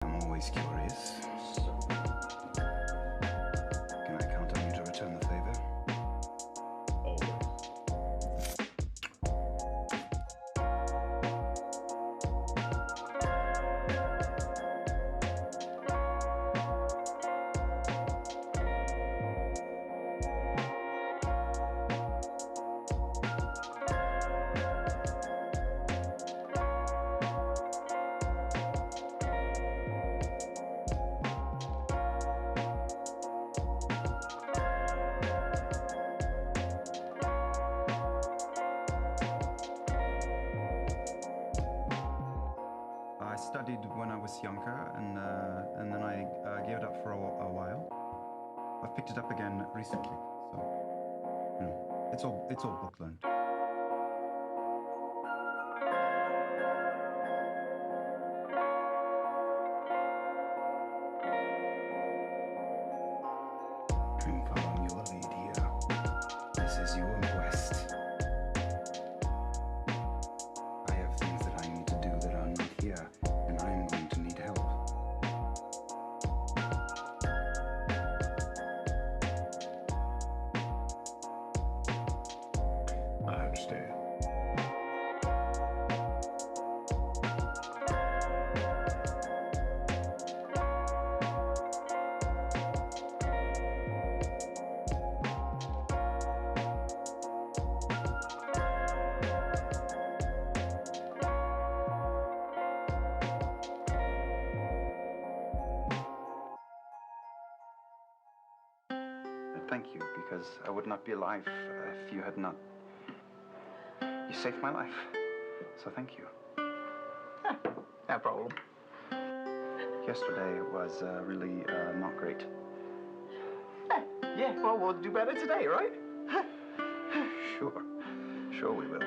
I'm always curious. Can I count on you to return the favor? Always. I studied when I was younger, and then I gave it up for a while. I've picked it up again recently, so you know, it's all book learned. I'm following your lead here. This is your quest. I have things that I need to do that are not here, and I'm going to need help. I understand. Thank you, because I would not be alive if you had not. You saved my life, so thank you. No problem. Yesterday was really not great. Yeah, well, we'll do better today, right? Sure we will.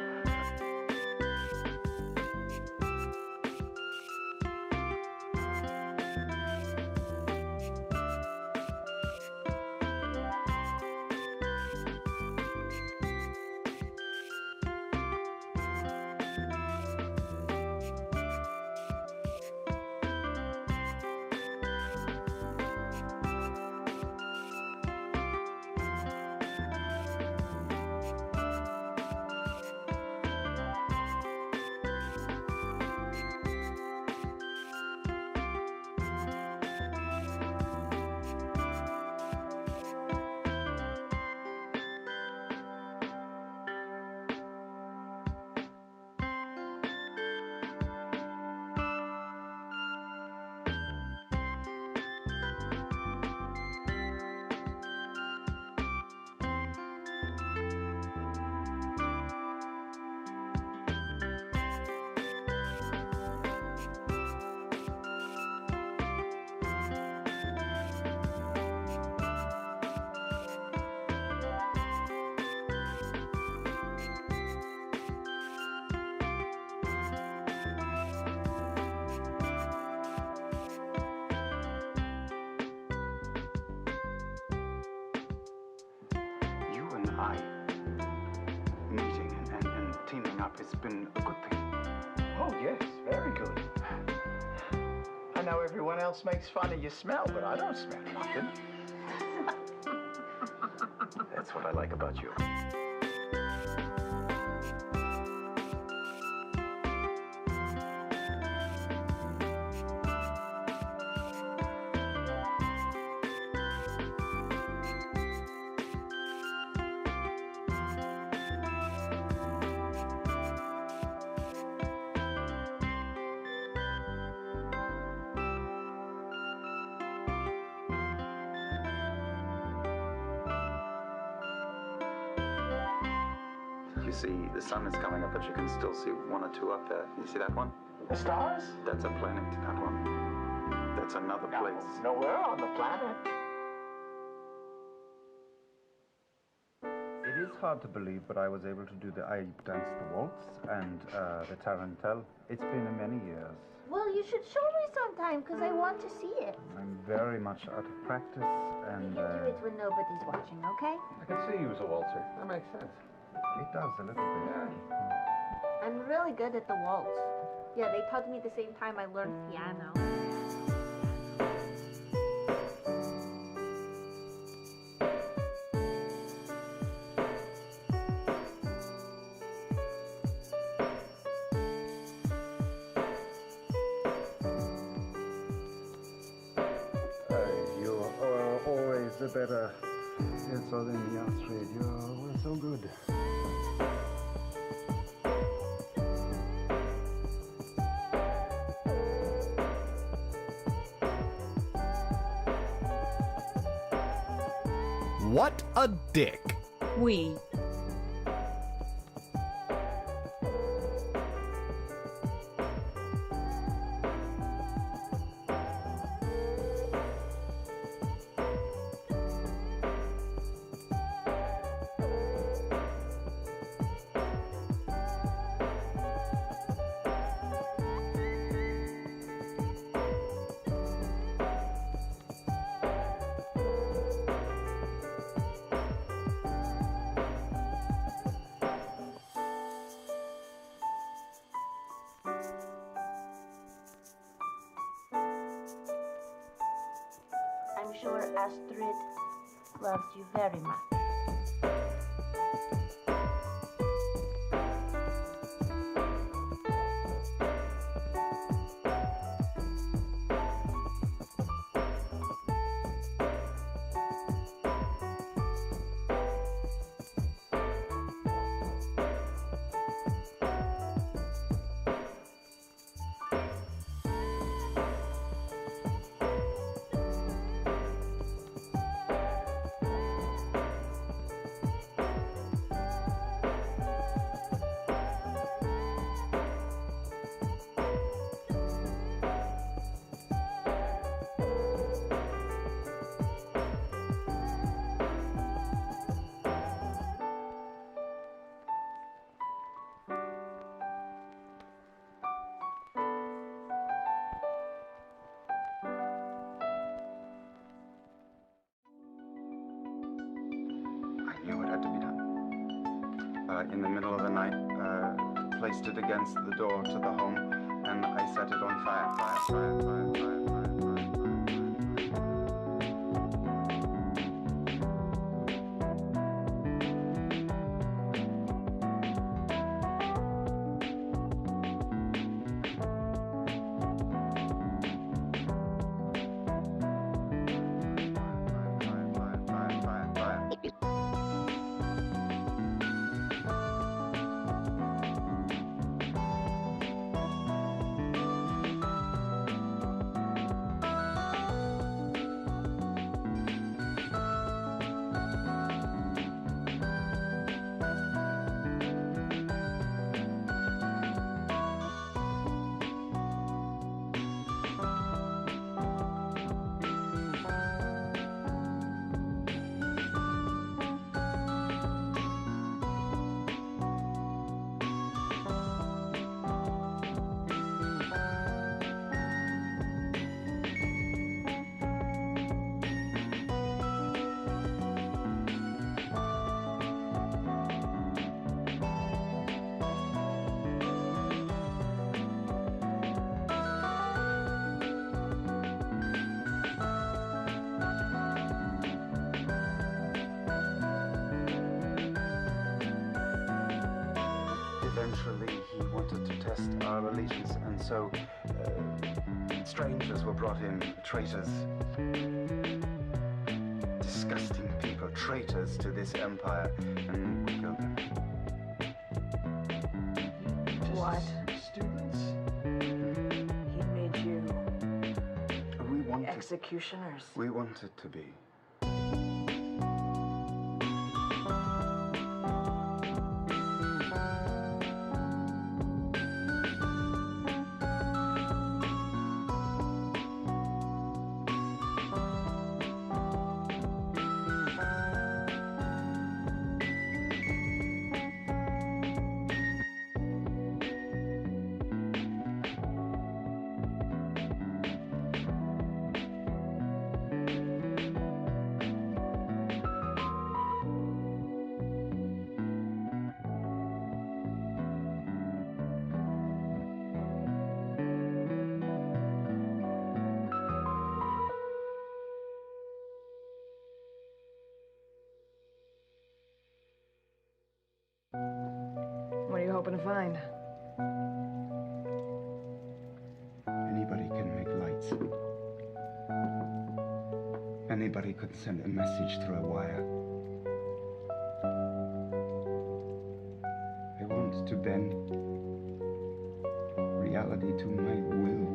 I meeting and teaming up has been a good thing. Oh, yes, very good. I know everyone else makes fun of your smell, but I don't smell nothing. That's what I like about you. You see, the sun is coming up, but you can still see one or two up there. You see that one? The stars? That's a planet, that one. That's another place. No, we're on the planet. It is hard to believe, but I was able to do I danced the waltz and the tarantelle. It's been many years. Well, you should show me sometime, because I want to see it. I'm very much out of practice, and You can do it when nobody's watching, okay? I can see you as a waltzer. That makes sense. it does a little bit. Yeah. I'm really good at the waltz. Yeah, they taught me the same time I learned piano. the better. It's all in the Astrid. You're so good. What a dick. We. I'm sure Astrid loves you very much. I knew it had to be done. In the middle of the night, placed it against the door to the home, and I set it on fire. Fire. Eventually, he wanted to test our allegiance, and so strangers were brought in, traitors. Disgusting people, traitors to this empire, and we killed them. What? Students? He made you We wanted, executioners. we wanted to be. What are you hoping to find? Anybody can make lights. anybody could send a message through a wire. I want to bend reality to my will.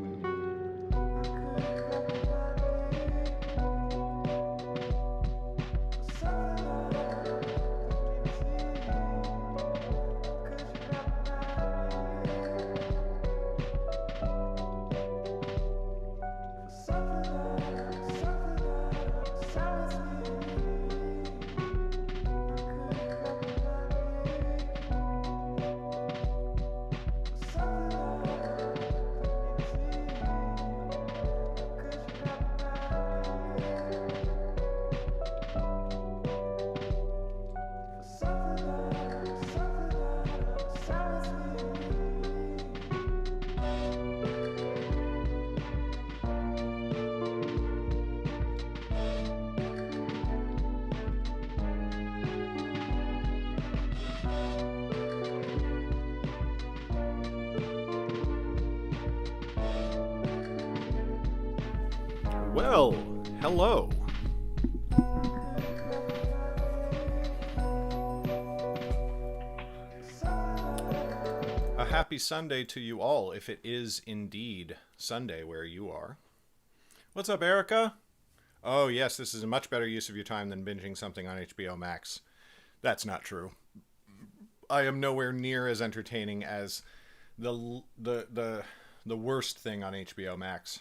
Well, hello. A happy Sunday to you all, if it is indeed Sunday where you are. What's up, Erica? Oh, yes, this is a much better use of your time than binging something on HBO Max. That's not true. I am nowhere near as entertaining as the worst thing on HBO Max.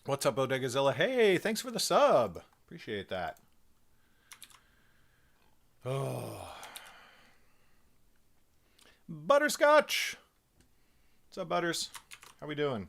What's up, Bodegazilla? Hey, thanks for the sub. Appreciate that. Oh. Butterscotch! What's up, Butters? How we doing?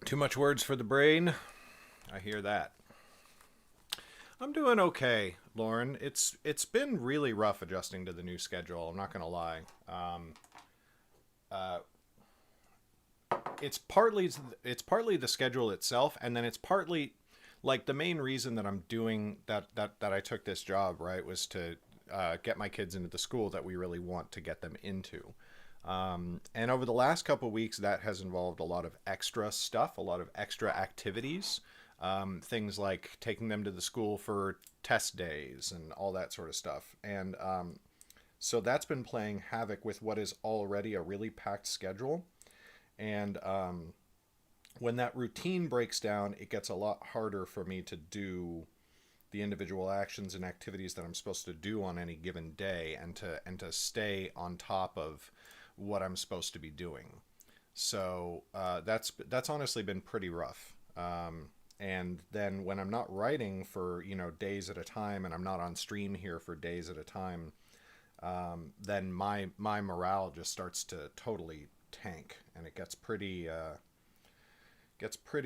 Too much words for the brain. I hear that. I'm doing okay, Lauren. It's been really rough adjusting to the new schedule. I'm not gonna lie. It's partly the schedule itself, and then it's partly like the main reason that I'm doing that I took this job, right, was to get my kids into the school that we really want to get them into. And over the last couple of weeks, that has involved a lot of extra stuff, a lot of extra activities, things like taking them to the school for test days and all that sort of stuff. And so that's been playing havoc with what is already a really packed schedule. And when that routine breaks down, it gets a lot harder for me to do the individual actions and activities that I'm supposed to do on any given day, and to stay on top of what I'm supposed to be doing. So that's honestly been pretty rough. And then when I'm not writing for days at a time, and I'm not on stream here for days at a time, then my morale just starts to totally tank, and it gets pretty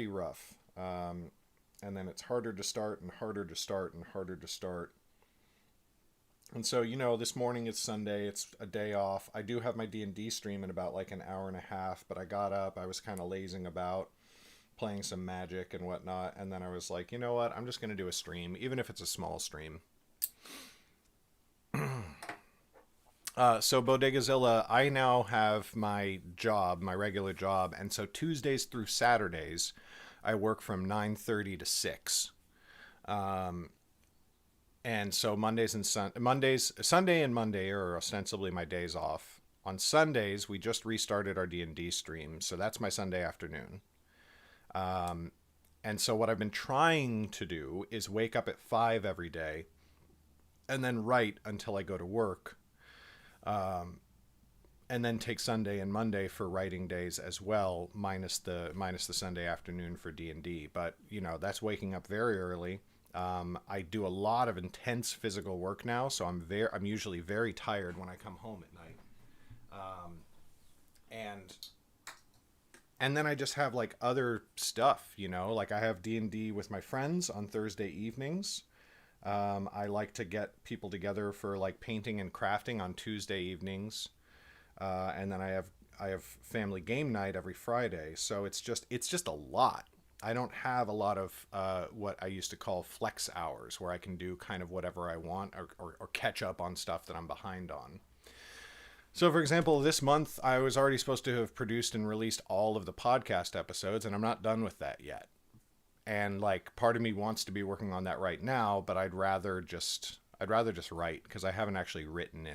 rough. And then it's harder to start and harder to start and harder to start. And so, this morning it's Sunday, it's a day off. I do have my D&D stream in about like an hour and a half, but I got up, I was kind of lazing about, playing some Magic and whatnot, and then I was like, you know what, I'm just going to do a stream, even if it's a small stream. So Bodegazilla, I now have my job, my regular job, and so Tuesdays through Saturdays, I work from 9:30 to 6. And so Sunday and Monday are ostensibly my days off. On Sundays, we just restarted our D&D stream, so that's my Sunday afternoon. And so what I've been trying to do is wake up at 5 every day and then write until I go to work. And then take Sunday and Monday for writing days as well, minus the Sunday afternoon for D&D. But, you know, that's waking up very early. I do a lot of intense physical work now, so I'm usually very tired when I come home at night. And then I just have like other stuff, you know, like I have D&D with my friends on Thursday evenings. I like to get people together for like painting and crafting on Tuesday evenings. And then I have family game night every Friday. So it's just a lot. I don't have a lot of what I used to call flex hours, where I can do kind of whatever I want or catch up on stuff that I'm behind on. So, for example, this month I was already supposed to have produced and released all of the podcast episodes, and I'm not done with that yet. And like, part of me wants to be working on that right now, but I'd rather just write, because I haven't actually written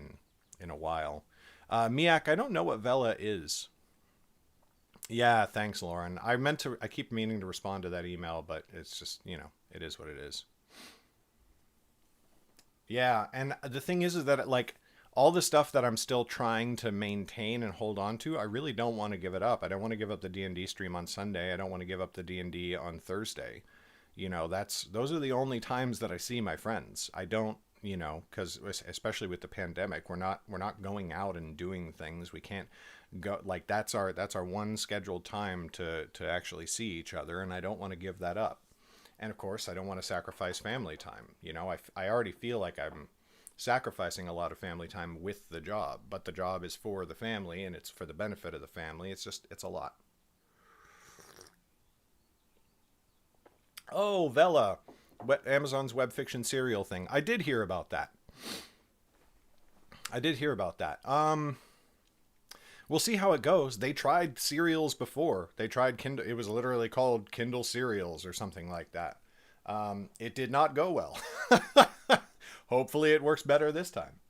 in a while. Miak, I don't know what Vela is. Yeah, thanks, Lauren. I keep meaning to respond to that email, but it's just, you know, it is what it is. Yeah, and the thing is that like all the stuff that I'm still trying to maintain and hold on to, I really don't want to give it up. I don't want to give up the D&D stream on Sunday. I don't want to give up the D&D on Thursday. You know, those are the only times that I see my friends. I don't, you know, because especially with the pandemic, we're not going out and doing things. We can't go, like that's our one scheduled time to actually see each other, and I don't want to give that up. And of course, I don't want to sacrifice family time. You know, I already feel like I'm sacrificing a lot of family time with the job, but the job is for the family and it's for the benefit of the family. It's a lot. Oh, Vela, Amazon's web fiction serial thing. I did hear about that. We'll see how it goes. They tried serials before. They tried Kindle. It was literally called Kindle Serials or something like that. It did not go well. Hopefully it works better this time.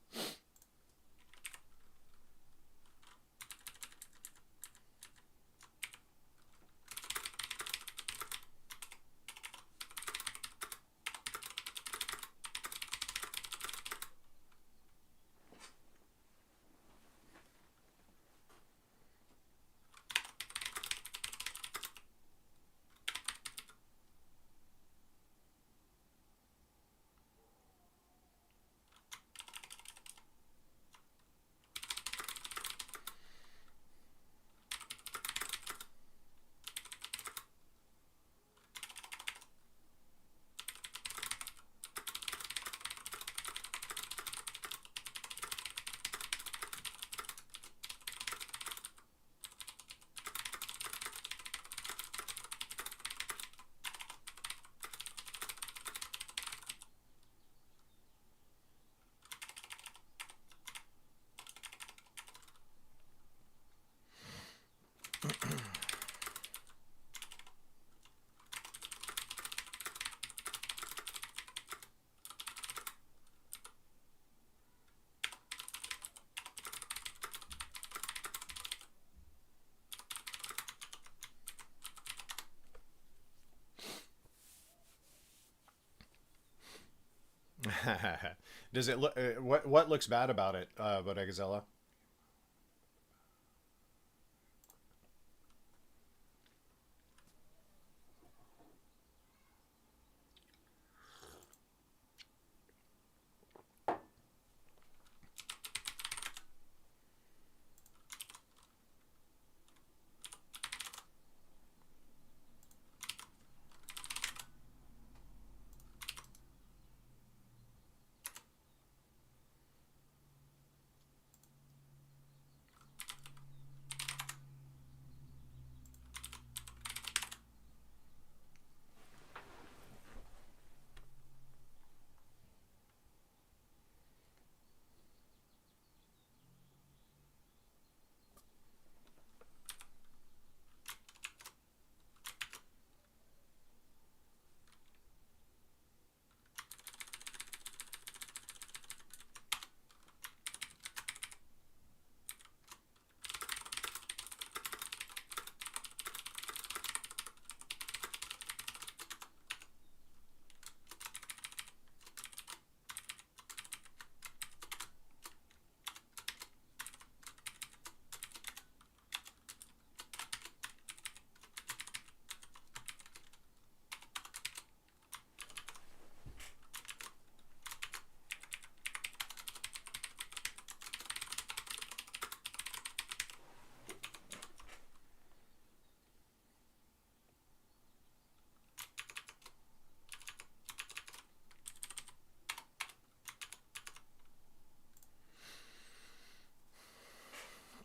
Does it look? What looks bad about it, Bodegazilla?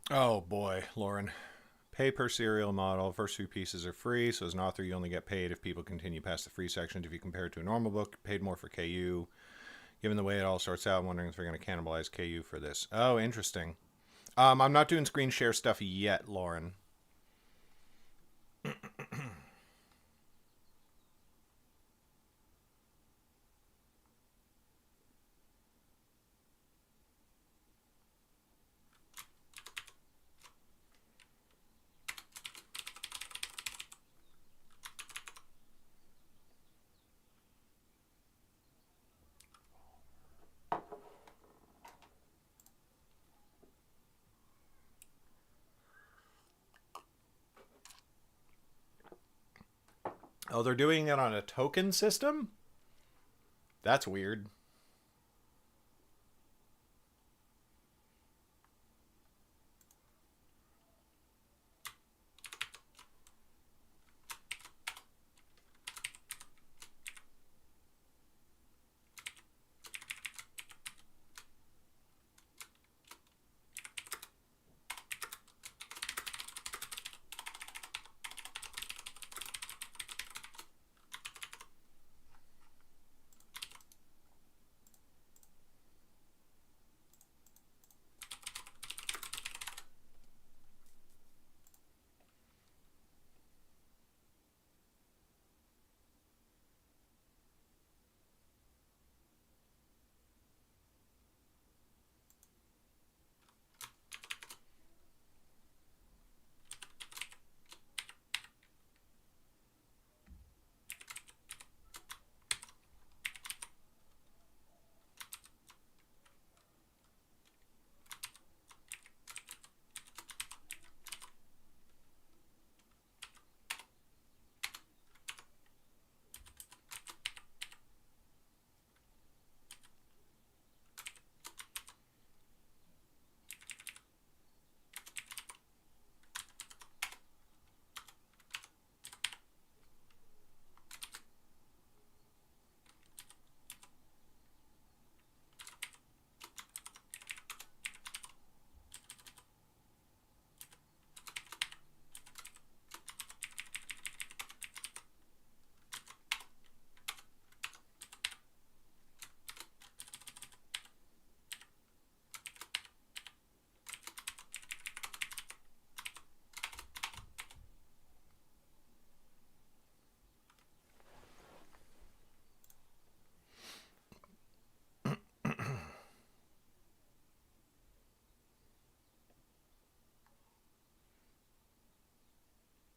Oh boy, Lauren. Pay per serial model. First few pieces are free, so as an author, you only get paid if people continue past the free sections. If you compare it to a normal book, you paid more for KU. Given the way it all sorts out, I'm wondering if they're going to cannibalize KU for this. Oh, interesting. I'm not doing screen share stuff yet, Lauren. Oh, they're doing it on a token system? That's weird.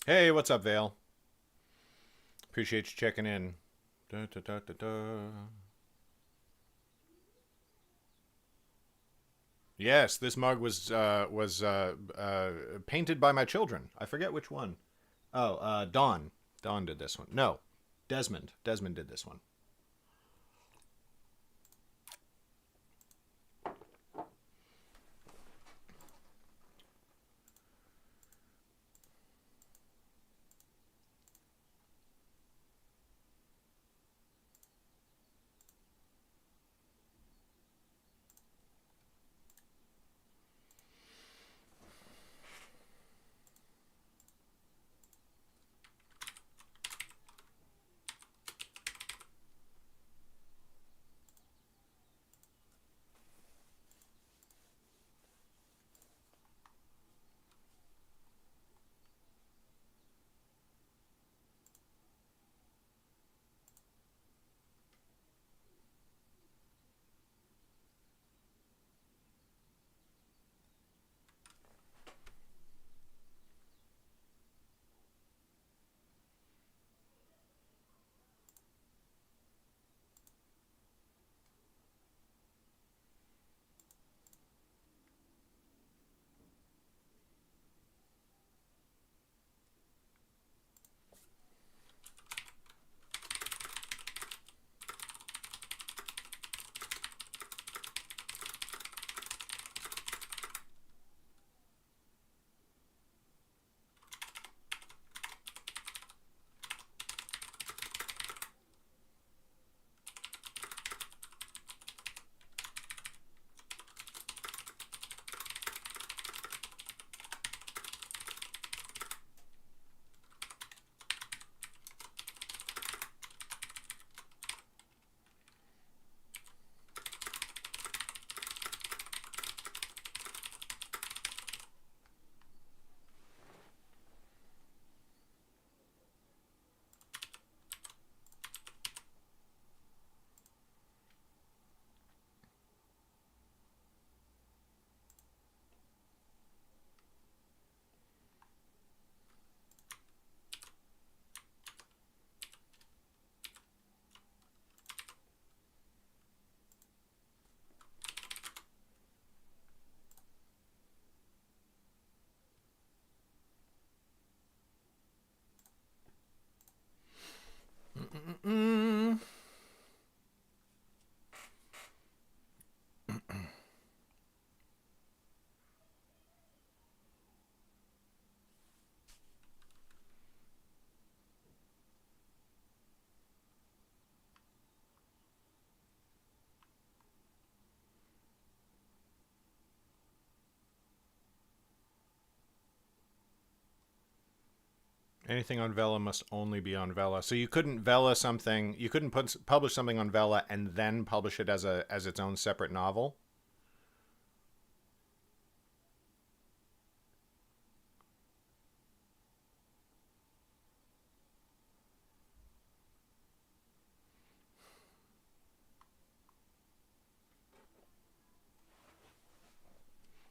Hey, what's up, Vale? Appreciate you checking in. Da, da, da, da, da. Yes, this mug was painted by my children. I forget which one. Oh, Dawn. Dawn did this one. No, Desmond. Desmond did this one. Anything on Vela must only be on Vela. So you couldn't Vela something, you couldn't publish something on Vela and then publish it as its own separate novel?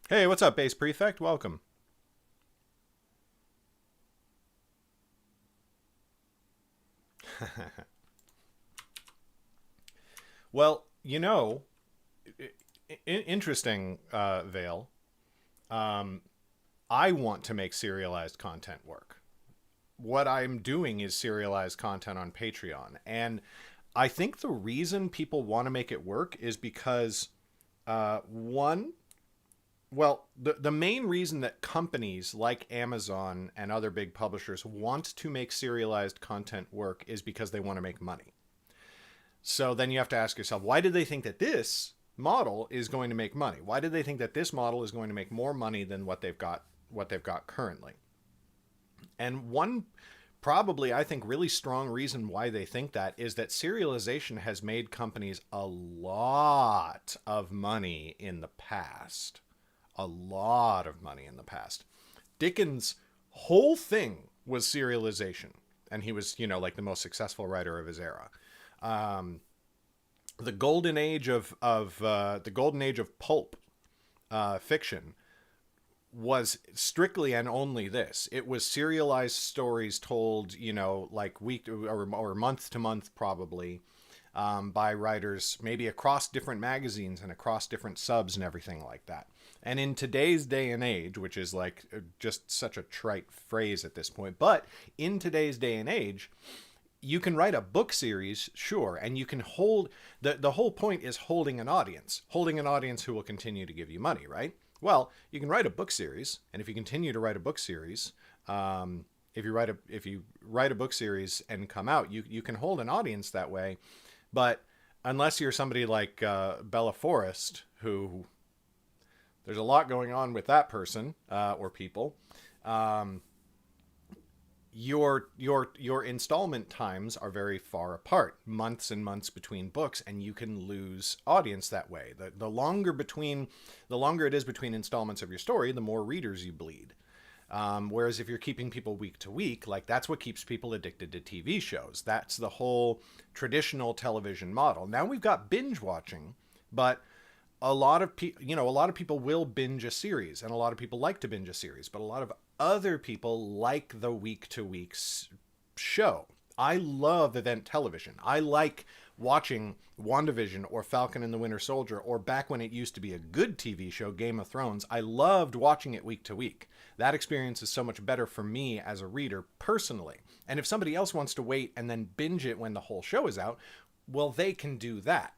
Hey, what's up, Base Prefect? Welcome. Well, you know, interesting, Vale. I want to make serialized content work. What I'm doing is serialized content on Patreon. And I think the reason people want to make it work is because, one, well, the main reason that companies like Amazon and other big publishers want to make serialized content work is because they want to make money. So then you have to ask yourself, why do they think that this model is going to make money? Why do they think that this model is going to make more money than what they've got currently? And one probably, I think, really strong reason why they think that is that serialization has made companies a lot of money in the past. A lot of money in the past. Dickens' whole thing was serialization, and he was, like the most successful writer of his era. The golden age of pulp fiction was strictly and only this. It was serialized stories told, like week or month to month, probably, by writers, maybe across different magazines and across different subs and everything like that. And in today's day and age, which is like just such a trite phrase at this point, but in today's day and age, you can write a book series, sure, and you can hold, the whole point is holding an audience who will continue to give you money, right? Well, you can write a book series, and if you continue to write a book series, if you write a book series and come out, you can hold an audience that way. But unless you're somebody like Bella Forrest, who there's a lot going on with that person or people, your installment times are very far apart, months and months between books, and you can lose audience that way. The longer it is between installments of your story, the more readers you bleed. Whereas if you're keeping people week to week, like that's what keeps people addicted to TV shows. That's the whole traditional television model. Now we've got binge watching, but a lot of people will binge a series, and a lot of people like to binge a series, but a lot of other people like the week-to-week show. I love event television. I like watching WandaVision or Falcon and the Winter Soldier, or back when it used to be a good TV show, Game of Thrones. I loved watching it week to week. That experience is so much better for me as a reader personally. And if somebody else wants to wait and then binge it when the whole show is out, well, they can do that.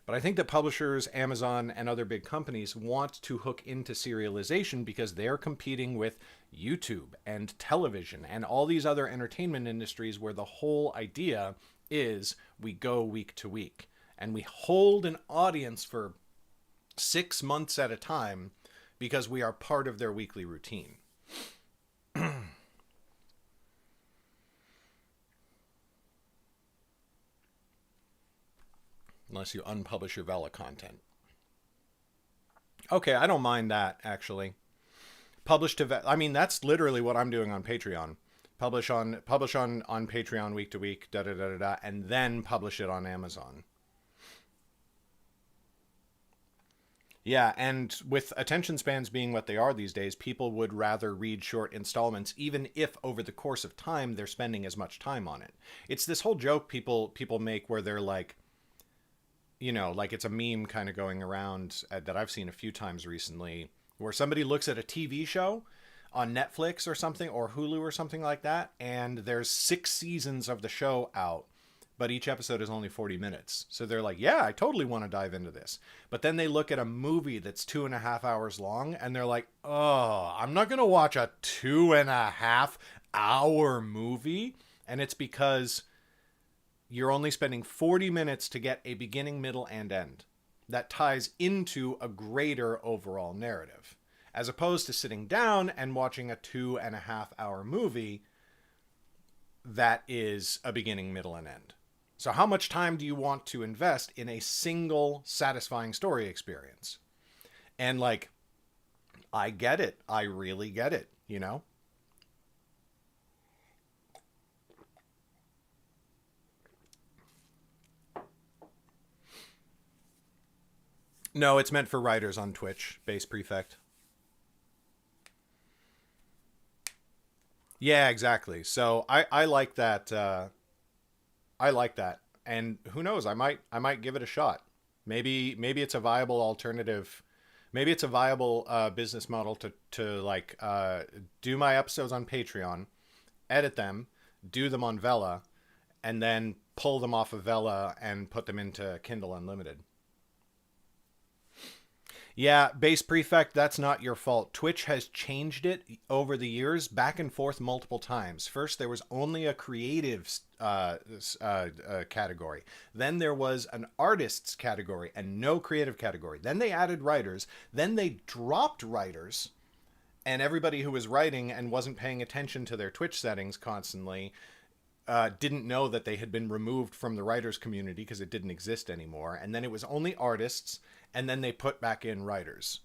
But I think that publishers, Amazon, and other big companies want to hook into serialization because they're competing with YouTube and television and all these other entertainment industries where the whole idea is we go week to week and we hold an audience for 6 months at a time because we are part of their weekly routine. Unless you unpublish your Vela content. Okay, I don't mind that, actually. Publish to I mean, that's literally what I'm doing on Patreon. Publish on Patreon week to week, and then publish it on Amazon. Yeah, and with attention spans being what they are these days, people would rather read short installments, even if over the course of time they're spending as much time on it. It's this whole joke people make where they're like, like it's a meme kind of going around that I've seen a few times recently, where somebody looks at a TV show on Netflix or something, or Hulu or something like that, and there's 6 seasons of the show out, but each episode is only 40 minutes. So they're like, yeah, I totally want to dive into this. But then they look at a movie that's 2.5 hours long, and they're like, oh, I'm not going to watch a 2.5 hour movie. And it's because you're only spending 40 minutes to get a beginning, middle, and end that ties into a greater overall narrative, as opposed to sitting down and watching a 2.5 hour movie that is a beginning, middle, and end. So how much time do you want to invest in a single satisfying story experience? And like, I get it. I really get it, you know? No, it's meant for writers on Twitch, Base Prefect. Yeah, exactly. So I like that. I like that, and who knows? I might give it a shot. Maybe it's a viable alternative. Maybe it's a viable business model to like do my episodes on Patreon, edit them, do them on Vela, and then pull them off of Vela and put them into Kindle Unlimited. Yeah, Base Prefect, that's not your fault. Twitch has changed it over the years, back and forth multiple times. First, there was only a creative category. Then there was an artists category and no creative category. Then they added writers. Then they dropped writers. And everybody who was writing and wasn't paying attention to their Twitch settings constantly didn't know that they had been removed from the writers community because it didn't exist anymore. And then it was only artists. And then they put back in writers.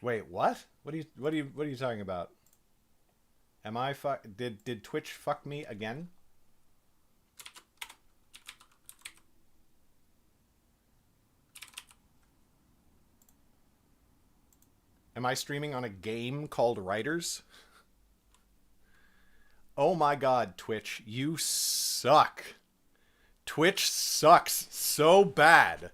Wait, what? What are you talking about? Am I did Twitch fuck me again? Am I streaming on a game called Writers? Oh my god, Twitch, you suck. Twitch sucks so bad.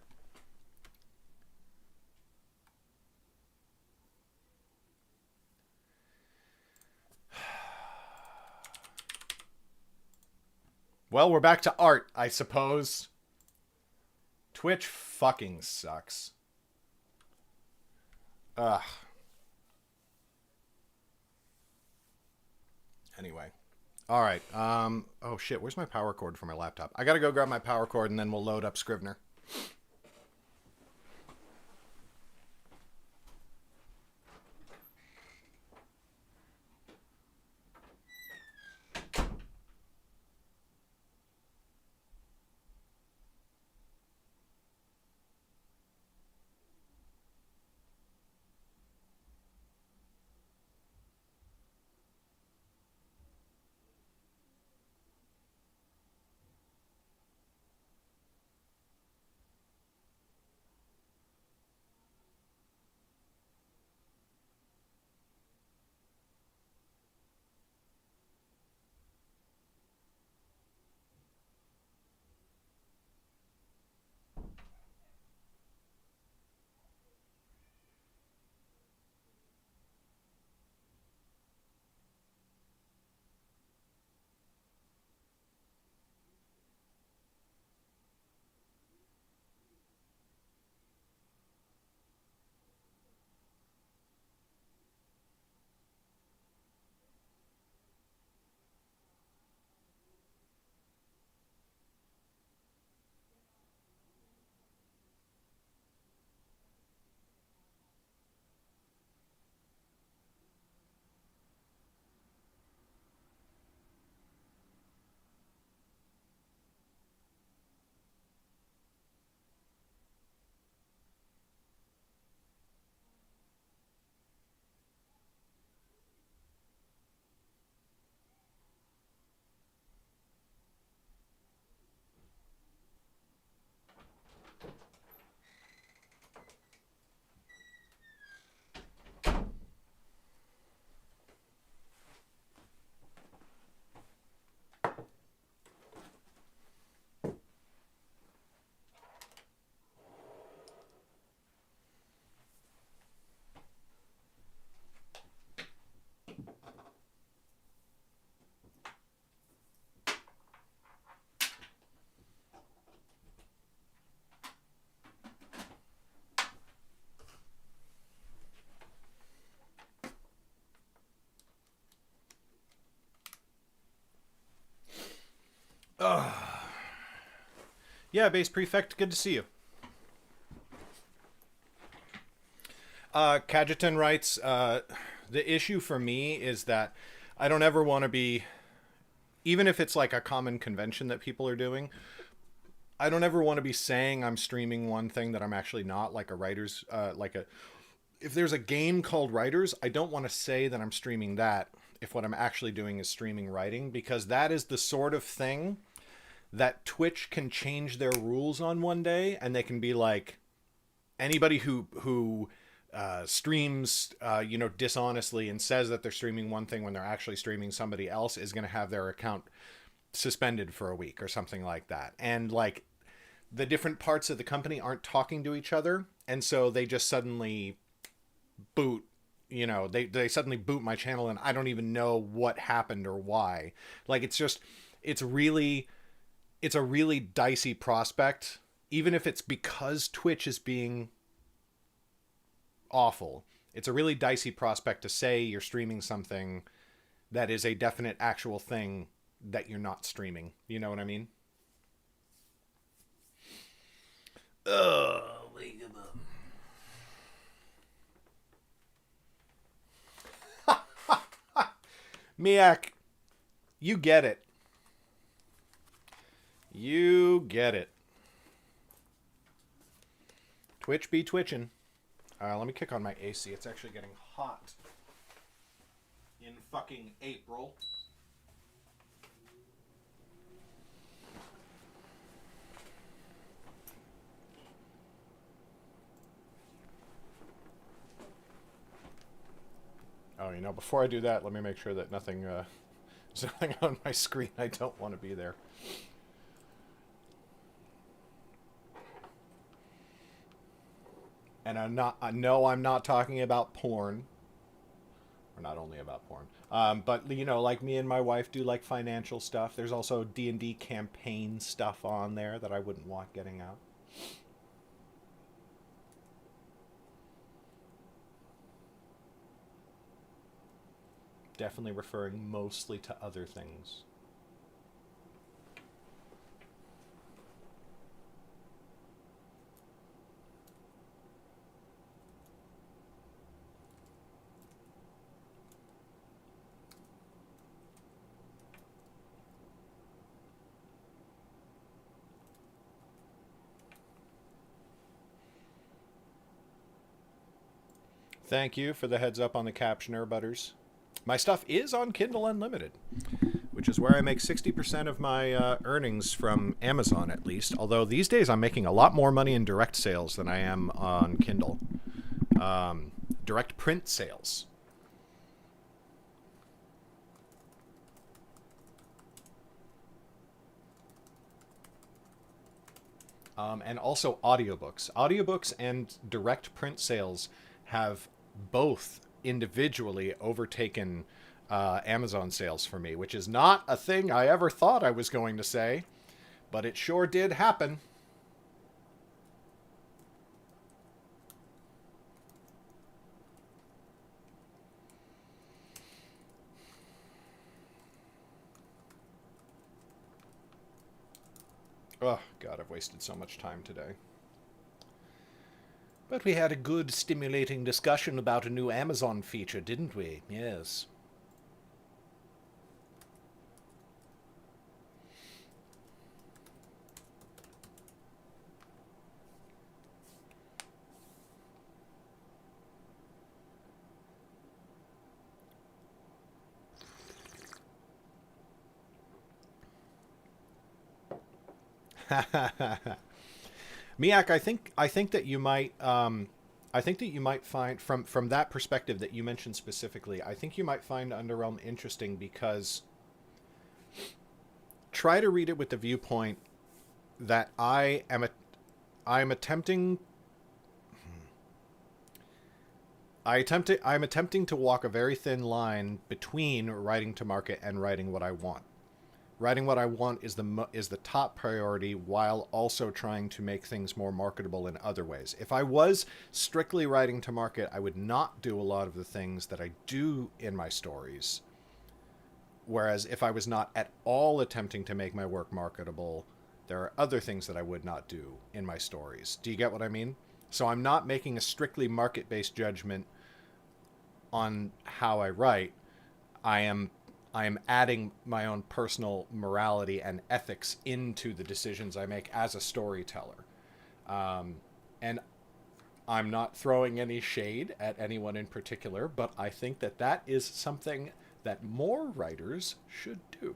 Well, we're back to art, I suppose. Twitch fucking sucks. Ugh. Anyway. All right. Oh shit, where's my power cord for my laptop? I gotta go grab my power cord and then we'll load up Scrivener. Yeah, Base Prefect, good to see you. Kajetan writes, the issue for me is that I don't ever want to be, even if it's like a common convention that people are doing, I don't ever want to be saying I'm streaming one thing that I'm actually not, like a writer's, if there's a game called Writers, I don't want to say that I'm streaming that if what I'm actually doing is streaming writing, because that is the sort of thing that Twitch can change their rules on one day, and they can be like, anybody who streams, dishonestly and says that they're streaming one thing when they're actually streaming somebody else is going to have their account suspended for a week or something like that. And like the different parts of the company aren't talking to each other. And so they just suddenly boot, they suddenly boot my channel and I don't even know what happened or why. Like, it's a really dicey prospect, even if it's because Twitch is being awful. It's a really dicey prospect to say you're streaming something that is a definite actual thing that you're not streaming. You know what I mean? Miak, you get it. You get it. Twitch be twitching. Let me kick on my AC. It's actually getting hot in fucking April. Oh, before I do that, let me make sure that nothing is nothing on my screen. I don't want to be there. And I'm not talking about porn. Or not only about porn. But, like me and my wife do like financial stuff. There's also D&D campaign stuff on there that I wouldn't want getting out. Definitely referring mostly to other things. Thank you for the heads up on the captioner, Butters. My stuff is on Kindle Unlimited, which is where I make 60% of my earnings from Amazon, at least. Although these days I'm making a lot more money in direct sales than I am on Kindle. Direct print sales. And also audiobooks. Audiobooks and direct print sales have both individually overtaken Amazon sales for me, which is not a thing I ever thought I was going to say, but it sure did happen. Oh, God, I've wasted so much time today. But we had a good, stimulating discussion about a new Amazon feature, didn't we? Yes. Miak, I think that you might find from that perspective that you mentioned specifically, I think you might find Underrealm interesting because try to read it with the viewpoint that I'm attempting to walk a very thin line between writing to market and writing what I want. Writing what I want is the top priority, while also trying to make things more marketable in other ways. If I was strictly writing to market, I would not do a lot of the things that I do in my stories. Whereas if I was not at all attempting to make my work marketable, there are other things that I would not do in my stories. Do you get what I mean? So I'm not making a strictly market-based judgment on how I write. I am adding my own personal morality and ethics into the decisions I make as a storyteller. And I'm not throwing any shade at anyone in particular, but I think that that is something that more writers should do.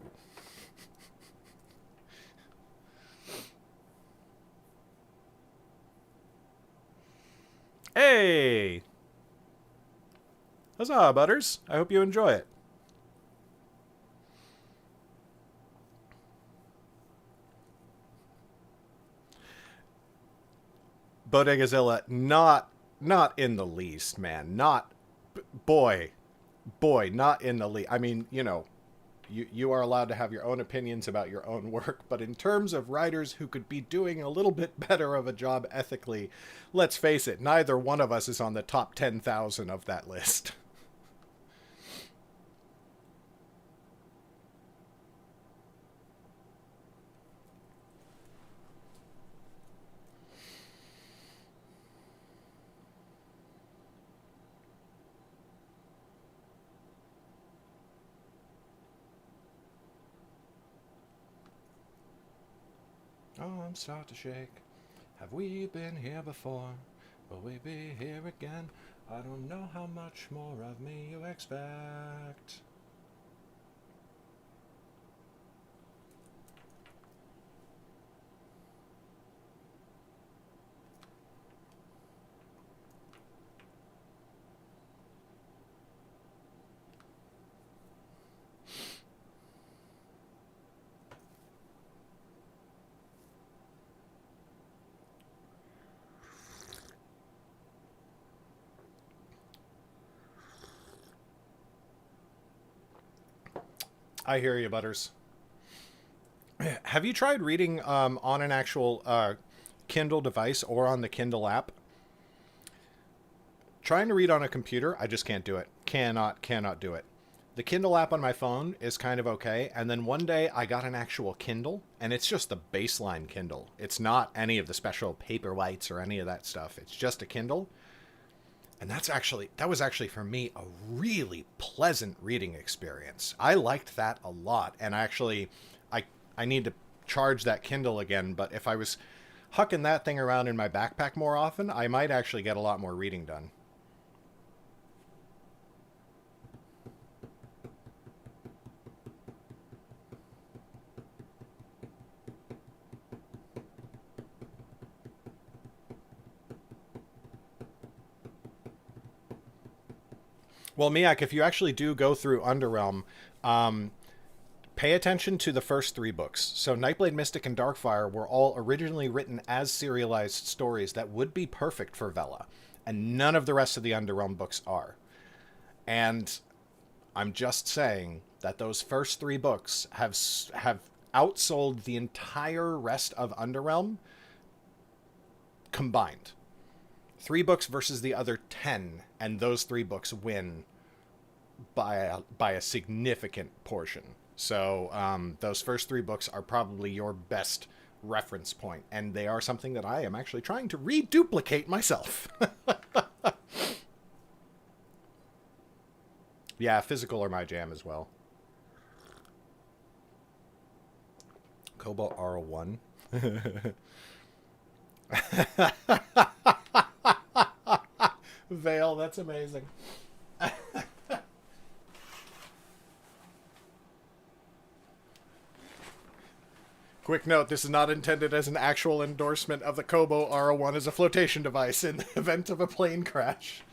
Hey! Huzzah, Butters! I hope you enjoy it. Bodegazilla, not in the least, man. Not, boy, not in the least. I mean, you know, you are allowed to have your own opinions about your own work, but in terms of writers who could be doing a little bit better of a job ethically, let's face it, neither one of us is on the top 10,000 of that list. Arms start to shake. Have we been here before? Will we be here again? I don't know how much more of me you expect. I hear you, Butters. Have you tried reading on an actual Kindle device or on the Kindle app? Trying to read on a computer, I just can't do it. Cannot do it. The Kindle app on my phone is kind of okay, and then one day I got an actual Kindle, and it's just the baseline Kindle. It's not any of the special Paperwhites or any of that stuff. It's just a Kindle. And that was actually for me a really pleasant reading experience. I liked that a lot. And I need to charge that Kindle again, but if I was hucking that thing around in my backpack more often, I might actually get a lot more reading done. Well, Miak, if you actually do go through Underrealm, pay attention to the first 3 books. So Nightblade, Mystic, and Darkfire were all originally written as serialized stories that would be perfect for Vela, and none of the rest of the Underrealm books are. And I'm just saying that those first 3 books have outsold the entire rest of Underrealm combined. 3 books versus the other 10, and those 3 books win by a significant portion. So those first 3 books are probably your best reference point, and they are something that I am actually trying to reduplicate myself. Yeah, physical are my jam as well. Kobo R01. Veil, that's amazing. Quick note, this is not intended as an actual endorsement of the Kobo R01 as a flotation device in the event of a plane crash.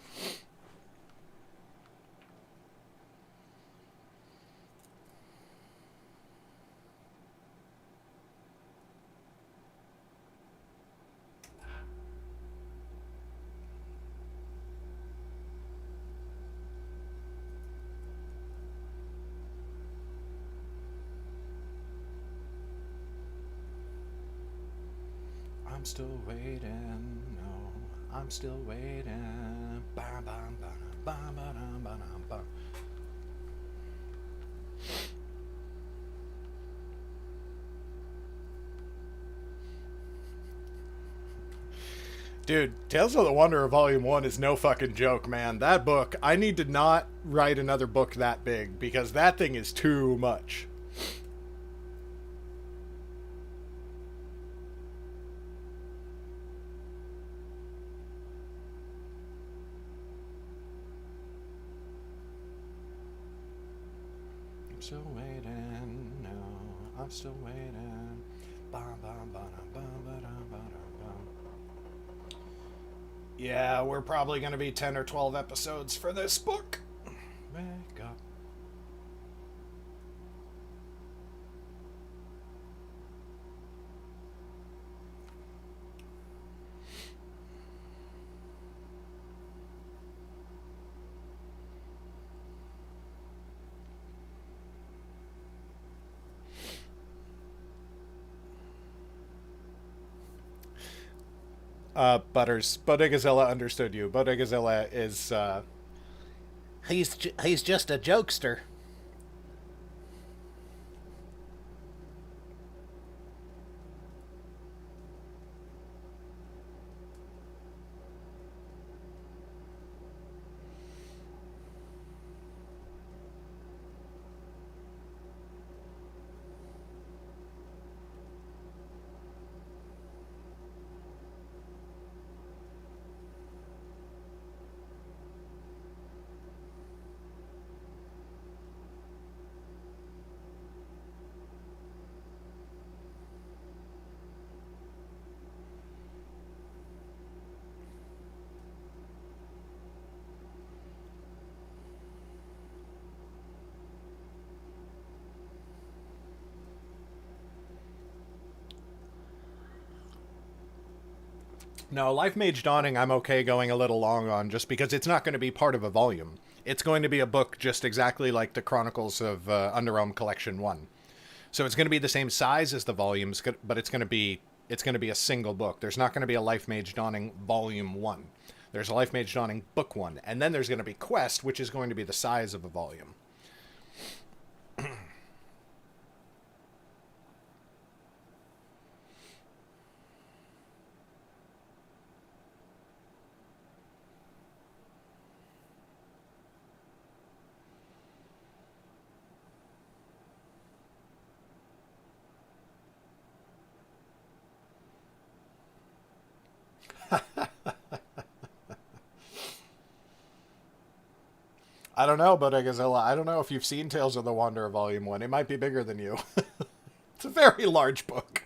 I'm still waiting, no, I'm still waiting. Bam, bam, bam, bam, bam, bam, bam. Dude, Tales of the Wanderer Volume 1 is no fucking joke, man. That book, I need to not write another book that big, because that thing is too much. I'm still waiting, no, I'm still waiting. Yeah, we're probably going to be 10 or 12 episodes for this book. Wake up. Butters, Bodegazilla understood you. Bodegazilla is, he's just a jokester. No, Lifemage Dawning I'm okay going a little long on, just because it's not going to be part of a volume. It's going to be a book just exactly like the Chronicles of Underrealm Collection 1. So it's going to be the same size as the volumes, but it's going to be a single book. There's not going to be a Lifemage Dawning Volume 1. There's a Lifemage Dawning Book 1. And then there's going to be Quest, which is going to be the size of a volume. I don't know, Bodegazilla. I don't know if you've seen Tales of the Wanderer Volume 1. It might be bigger than you. It's a very large book.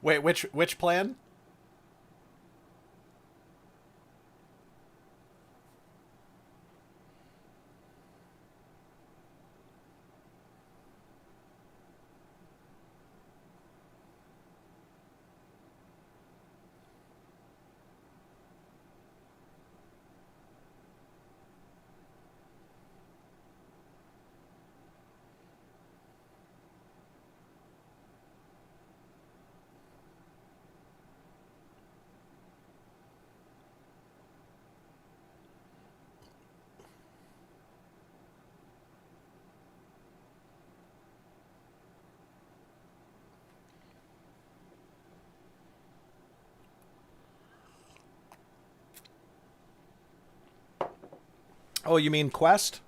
Wait, which plan? Oh, you mean Quest?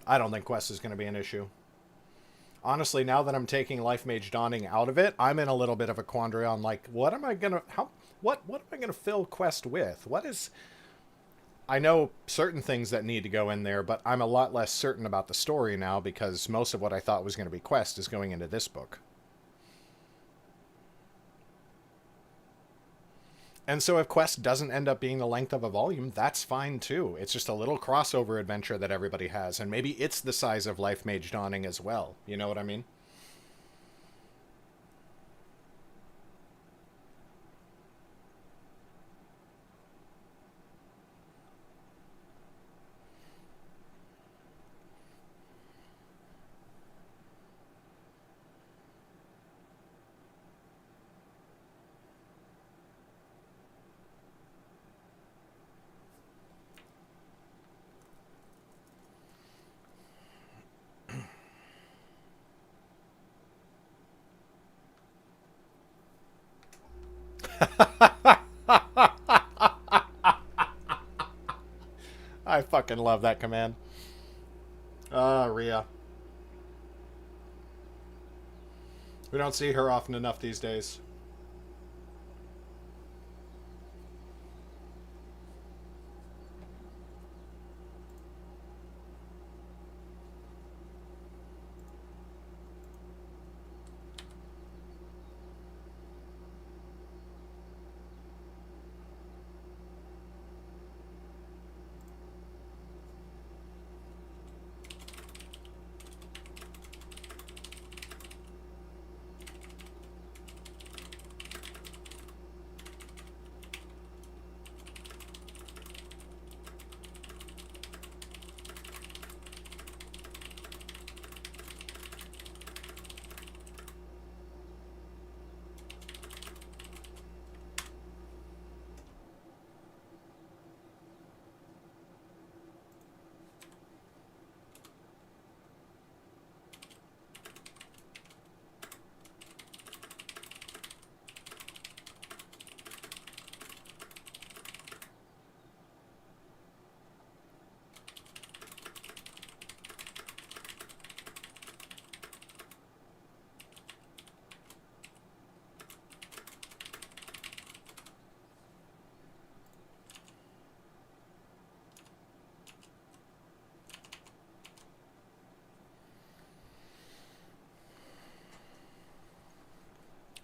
I don't think Quest is going to be an issue. Honestly, now that I'm taking Lifemage Dawning out of it, I'm in a little bit of a quandary on like, what am I gonna what am I gonna fill Quest with? What is? I know certain things that need to go in there, but I'm a lot less certain about the story now because most of what I thought was going to be Quest is going into this book. And so if Quest doesn't end up being the length of a volume, that's fine too. It's just a little crossover adventure that everybody has, and maybe it's the size of Lifemage Dawning as well. You know what I mean? I fucking love that command. Ah, Rhea. We don't see her often enough these days.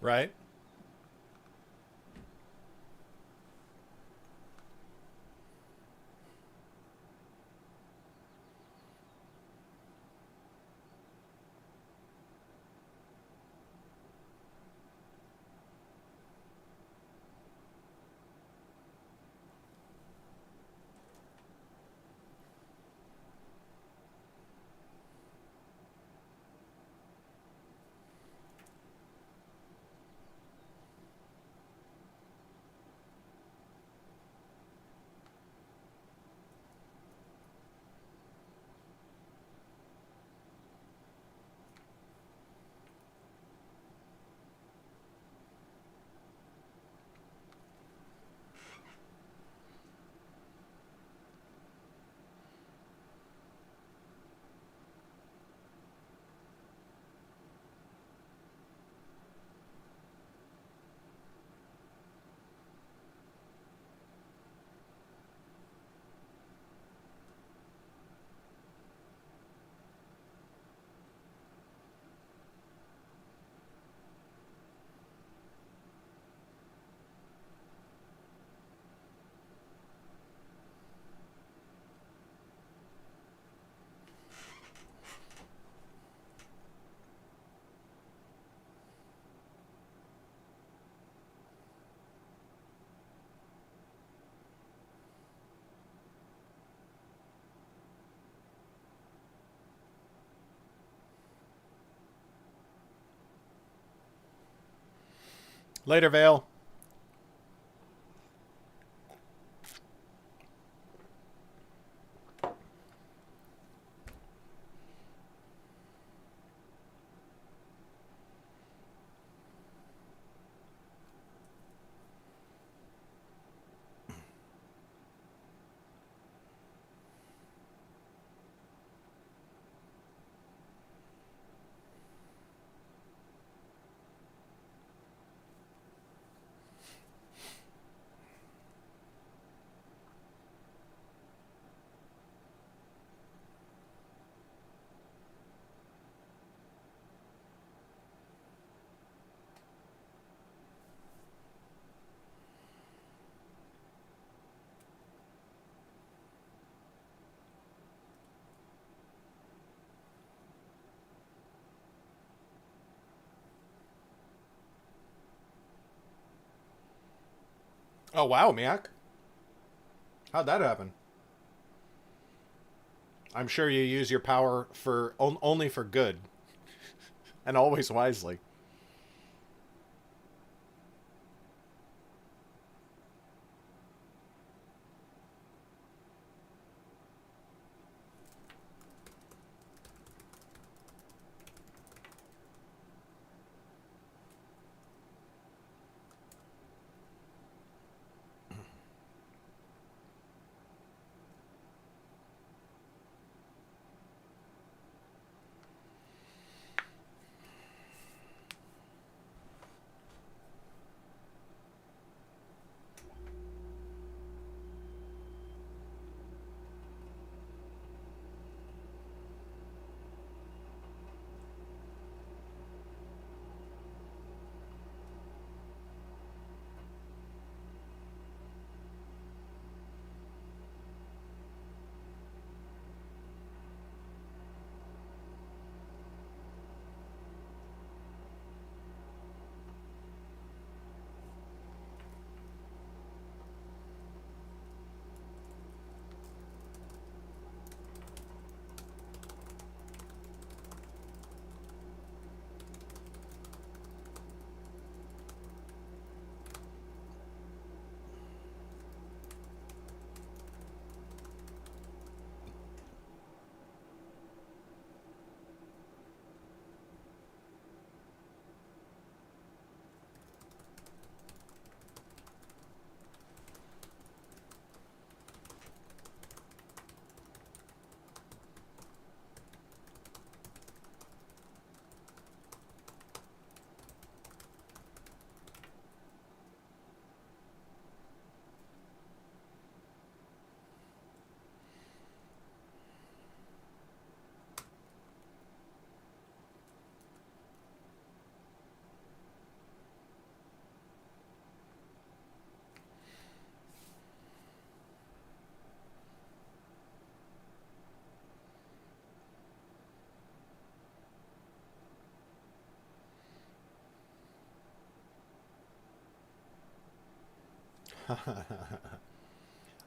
Right? Later, Vale. Oh, wow, Miak. How'd that happen? I'm sure you use your power for only for good. And always wisely.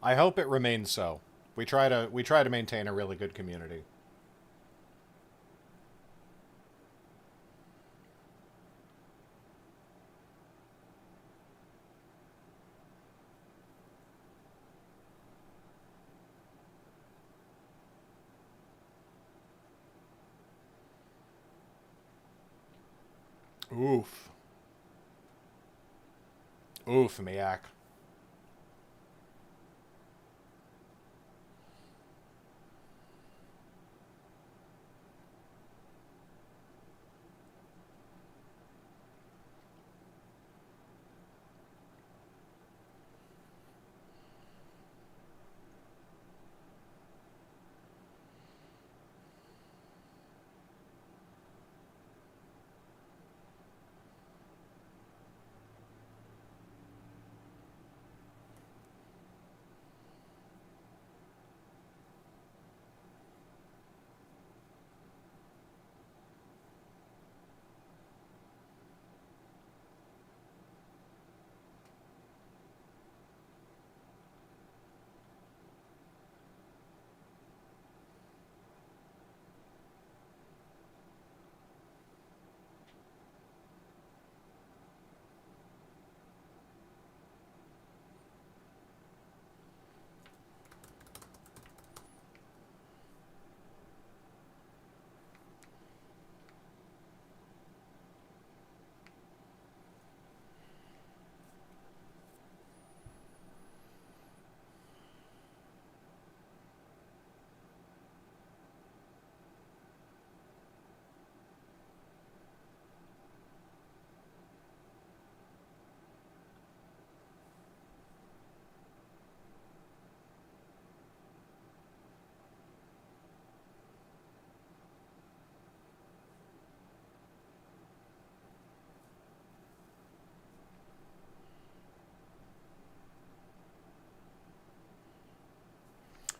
I hope it remains so. We try to maintain a really good community. Oof. Oof, Miak.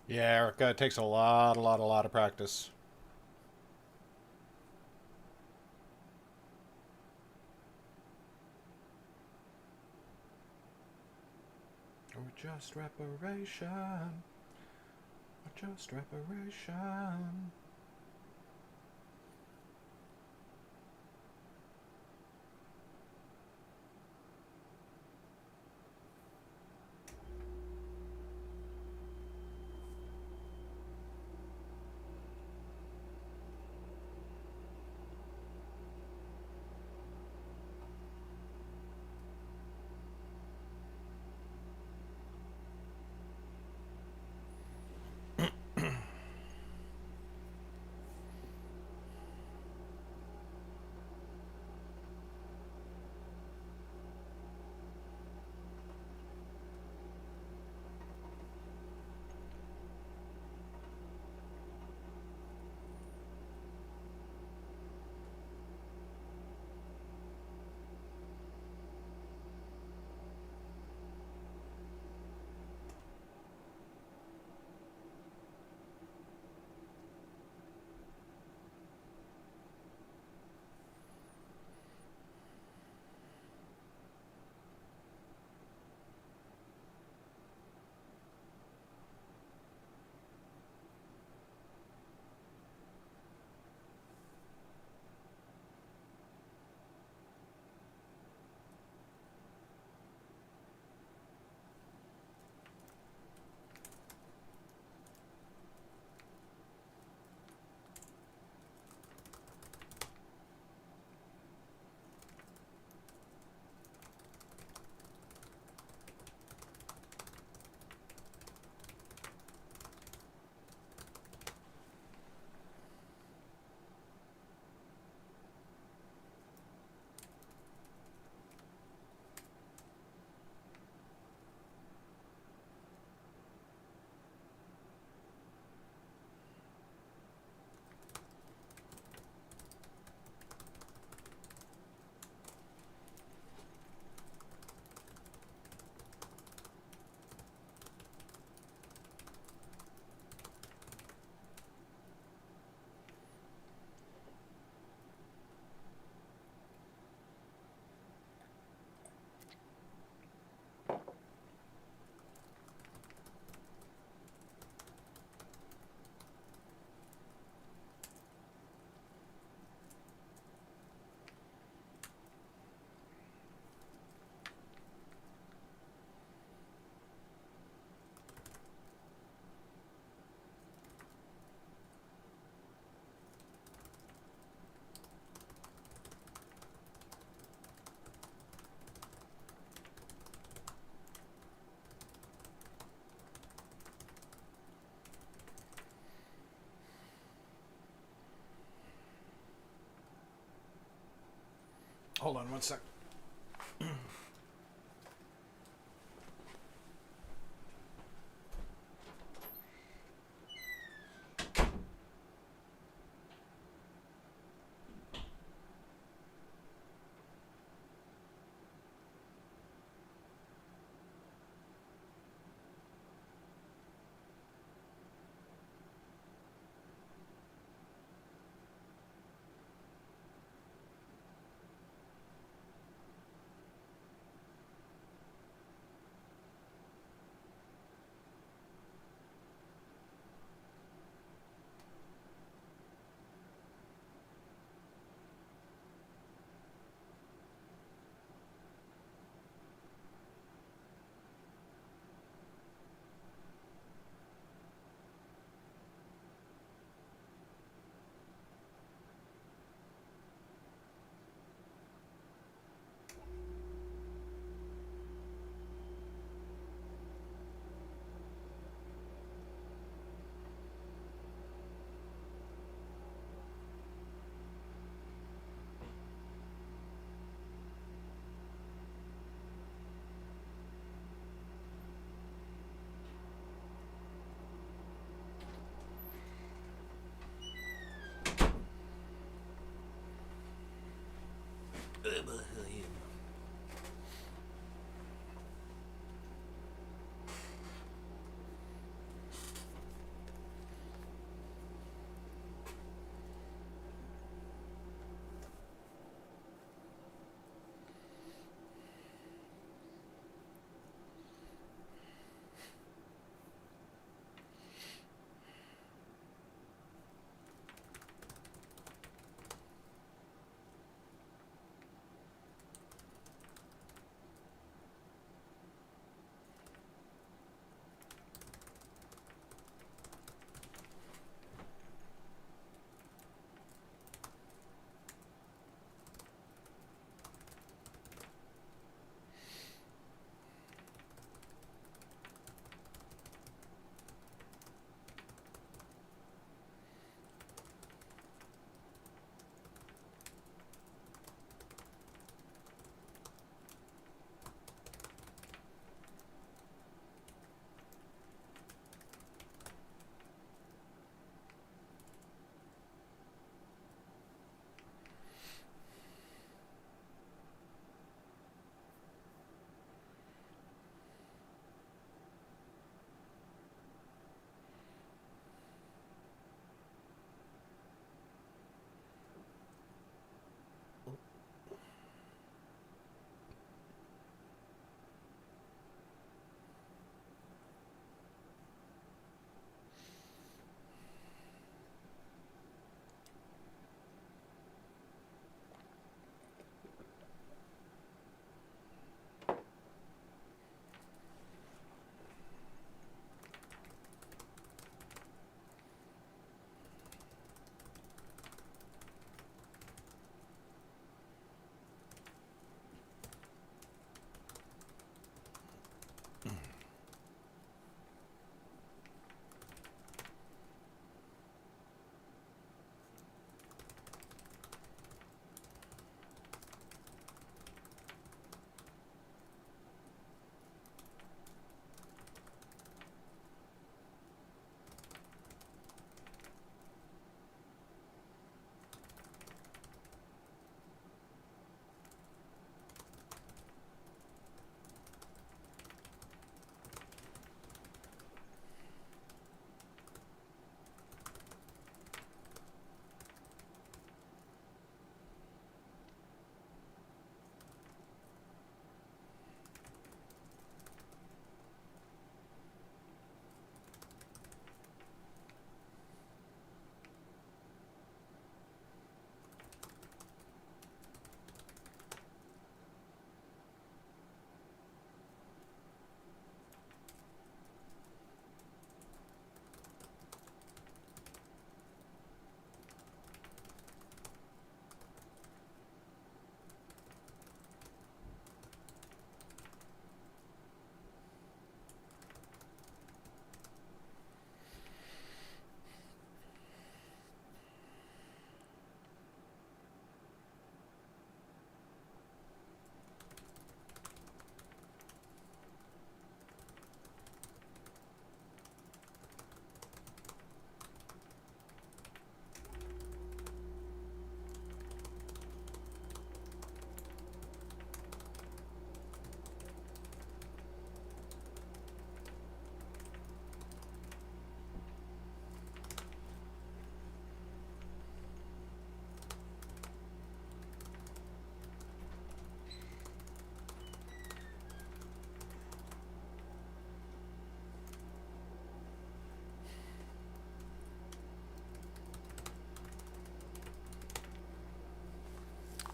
Yeah, Erica, it takes a lot of practice. just reparation. Or just reparation. Hold on one sec.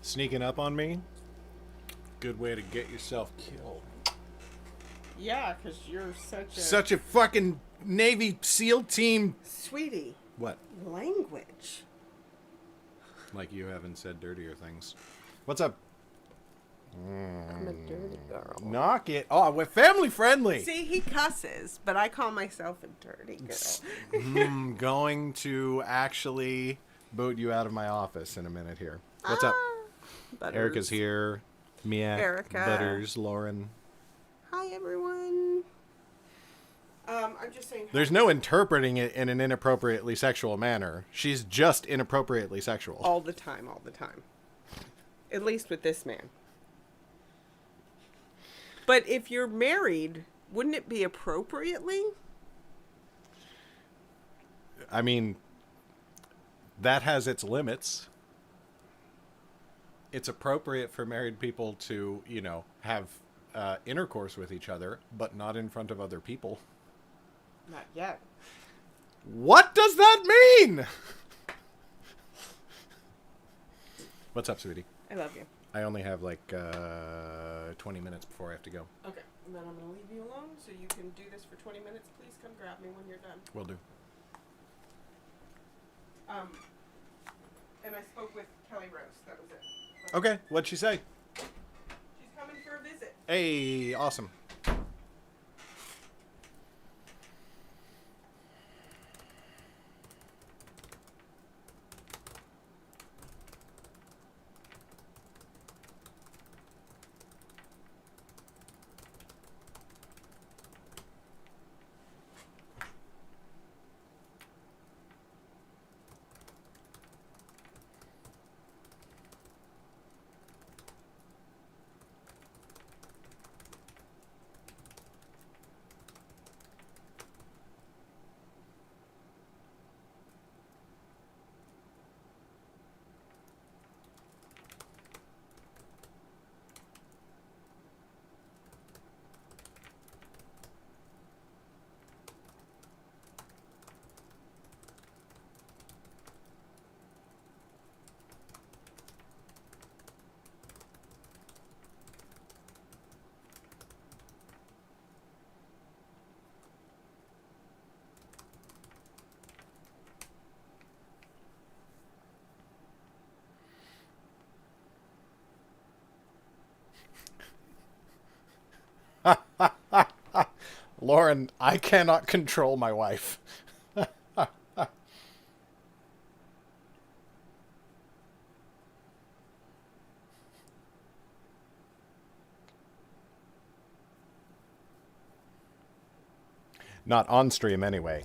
Sneaking up on me? Good way to get yourself killed. Yeah, because you're Such a fucking Navy SEAL team. Sweetie, What? language. Like you haven't said dirtier things. What's up? I'm a dirty girl. Knock it. Oh, we're family friendly. See, he cusses, but I call myself a dirty girl. Going to actually boot you out of my office in a minute here. What's up? Butters. Erica's here. Mia. Erica. Butters. Lauren. Hi, everyone. I'm just saying. There's no interpreting it in an inappropriately sexual manner. She's just inappropriately sexual. All the time, all the time. At least with this man. But if you're married, wouldn't it be appropriately? I mean, that has its limits. It's appropriate for married people to, you know, have intercourse with each other, but not in front of other people. Not yet. What does that mean? What's up, sweetie? I love you. I only have like 20 minutes before I have to go. Okay, and then I'm going to leave you alone so you can do this for 20 minutes. Please come grab me when you're done. Will do. And I spoke with Kelly Rose. That was it. Okay, what'd she say? She's coming for a visit. Hey, awesome. Lauren, I cannot control my wife. Not on stream anyway.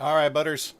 All right, Butters.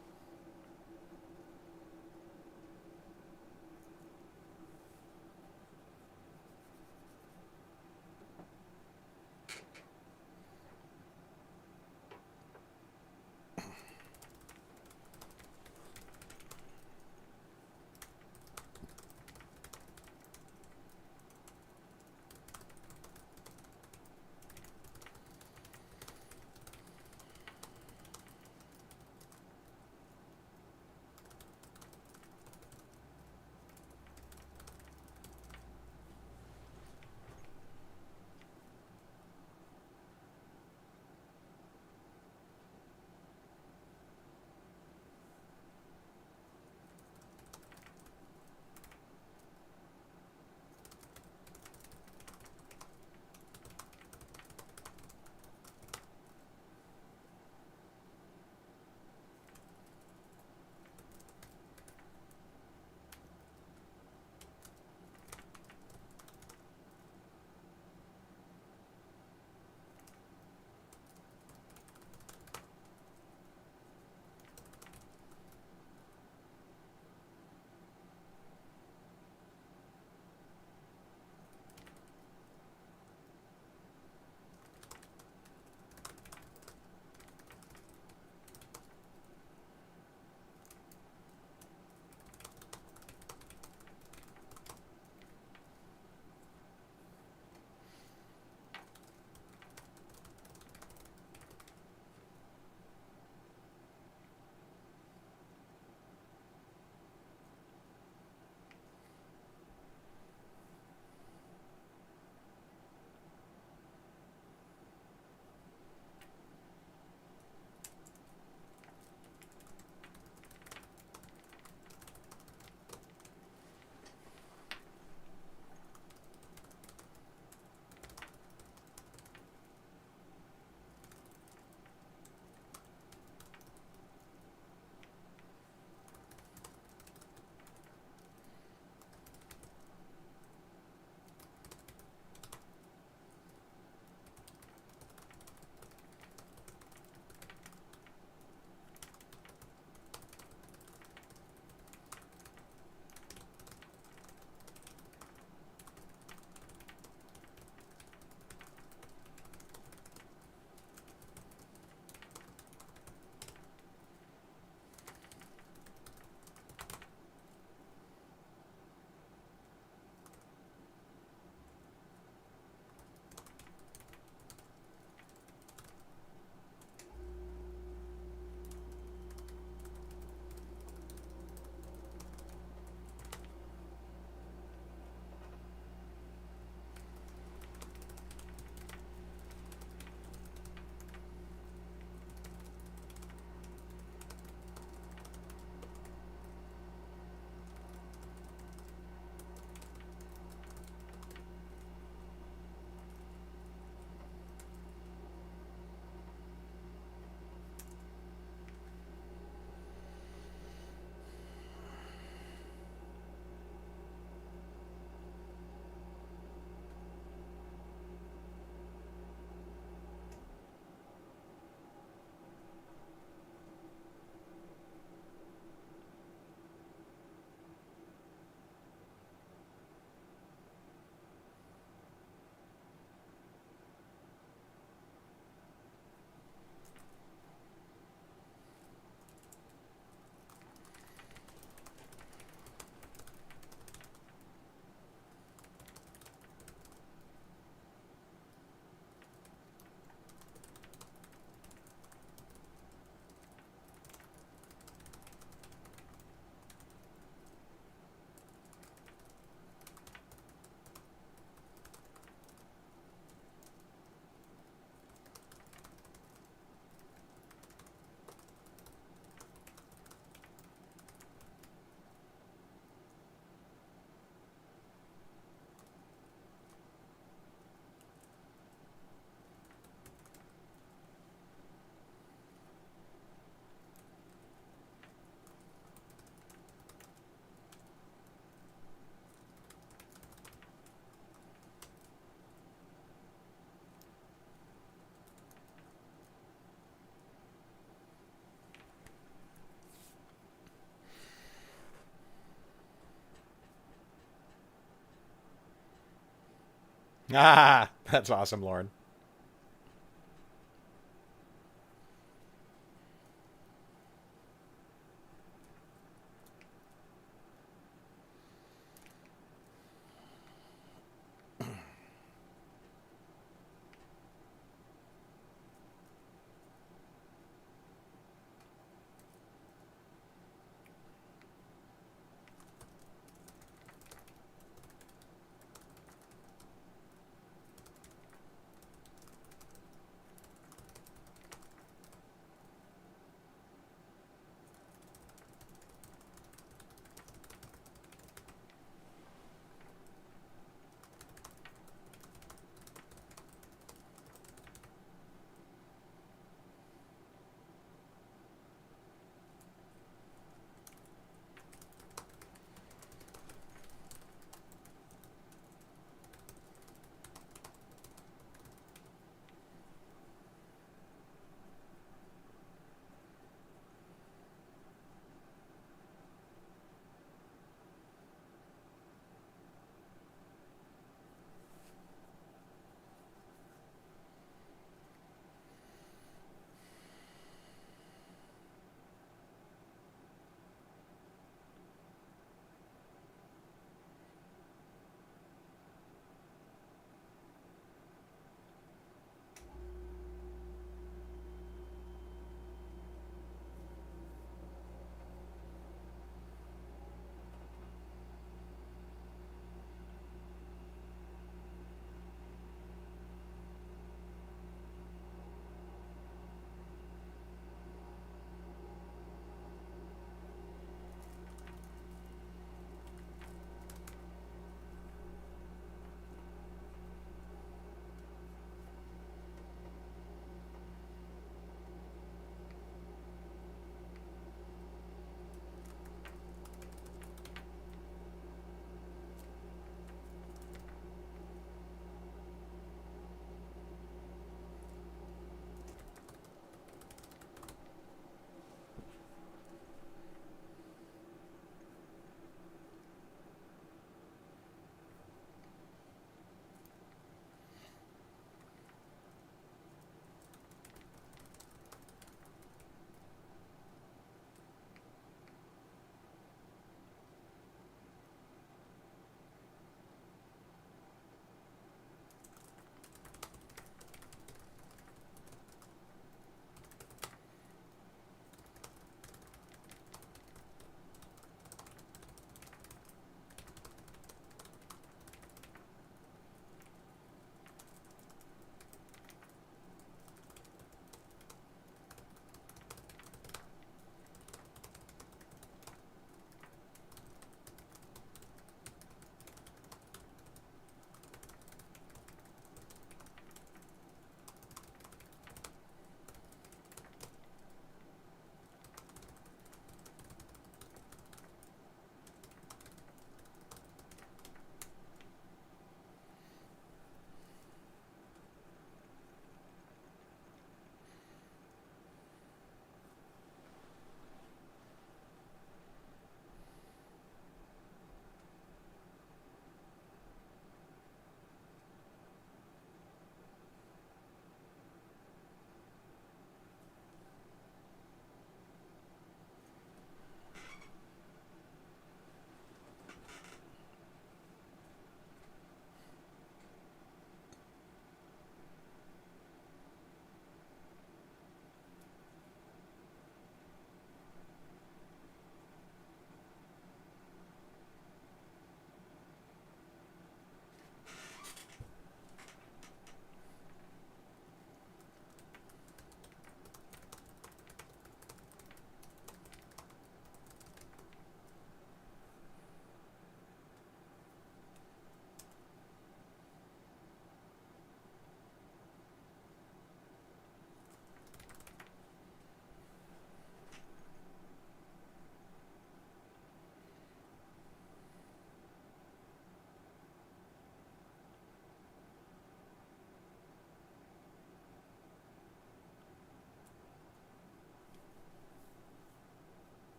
Ah, that's awesome, Lauren.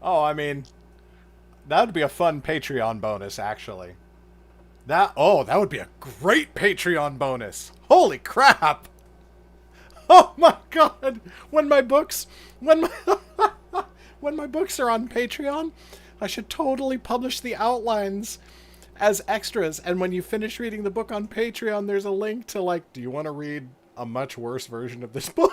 Oh, I mean, that would be a fun Patreon bonus, actually. That would be a great Patreon bonus. Holy crap! Oh my god! When my books when my books are on Patreon, I should totally publish the outlines as extras, and when you finish reading the book on Patreon, there's a link to, like, do you want to read a much worse version of this book?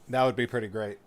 That would be pretty great.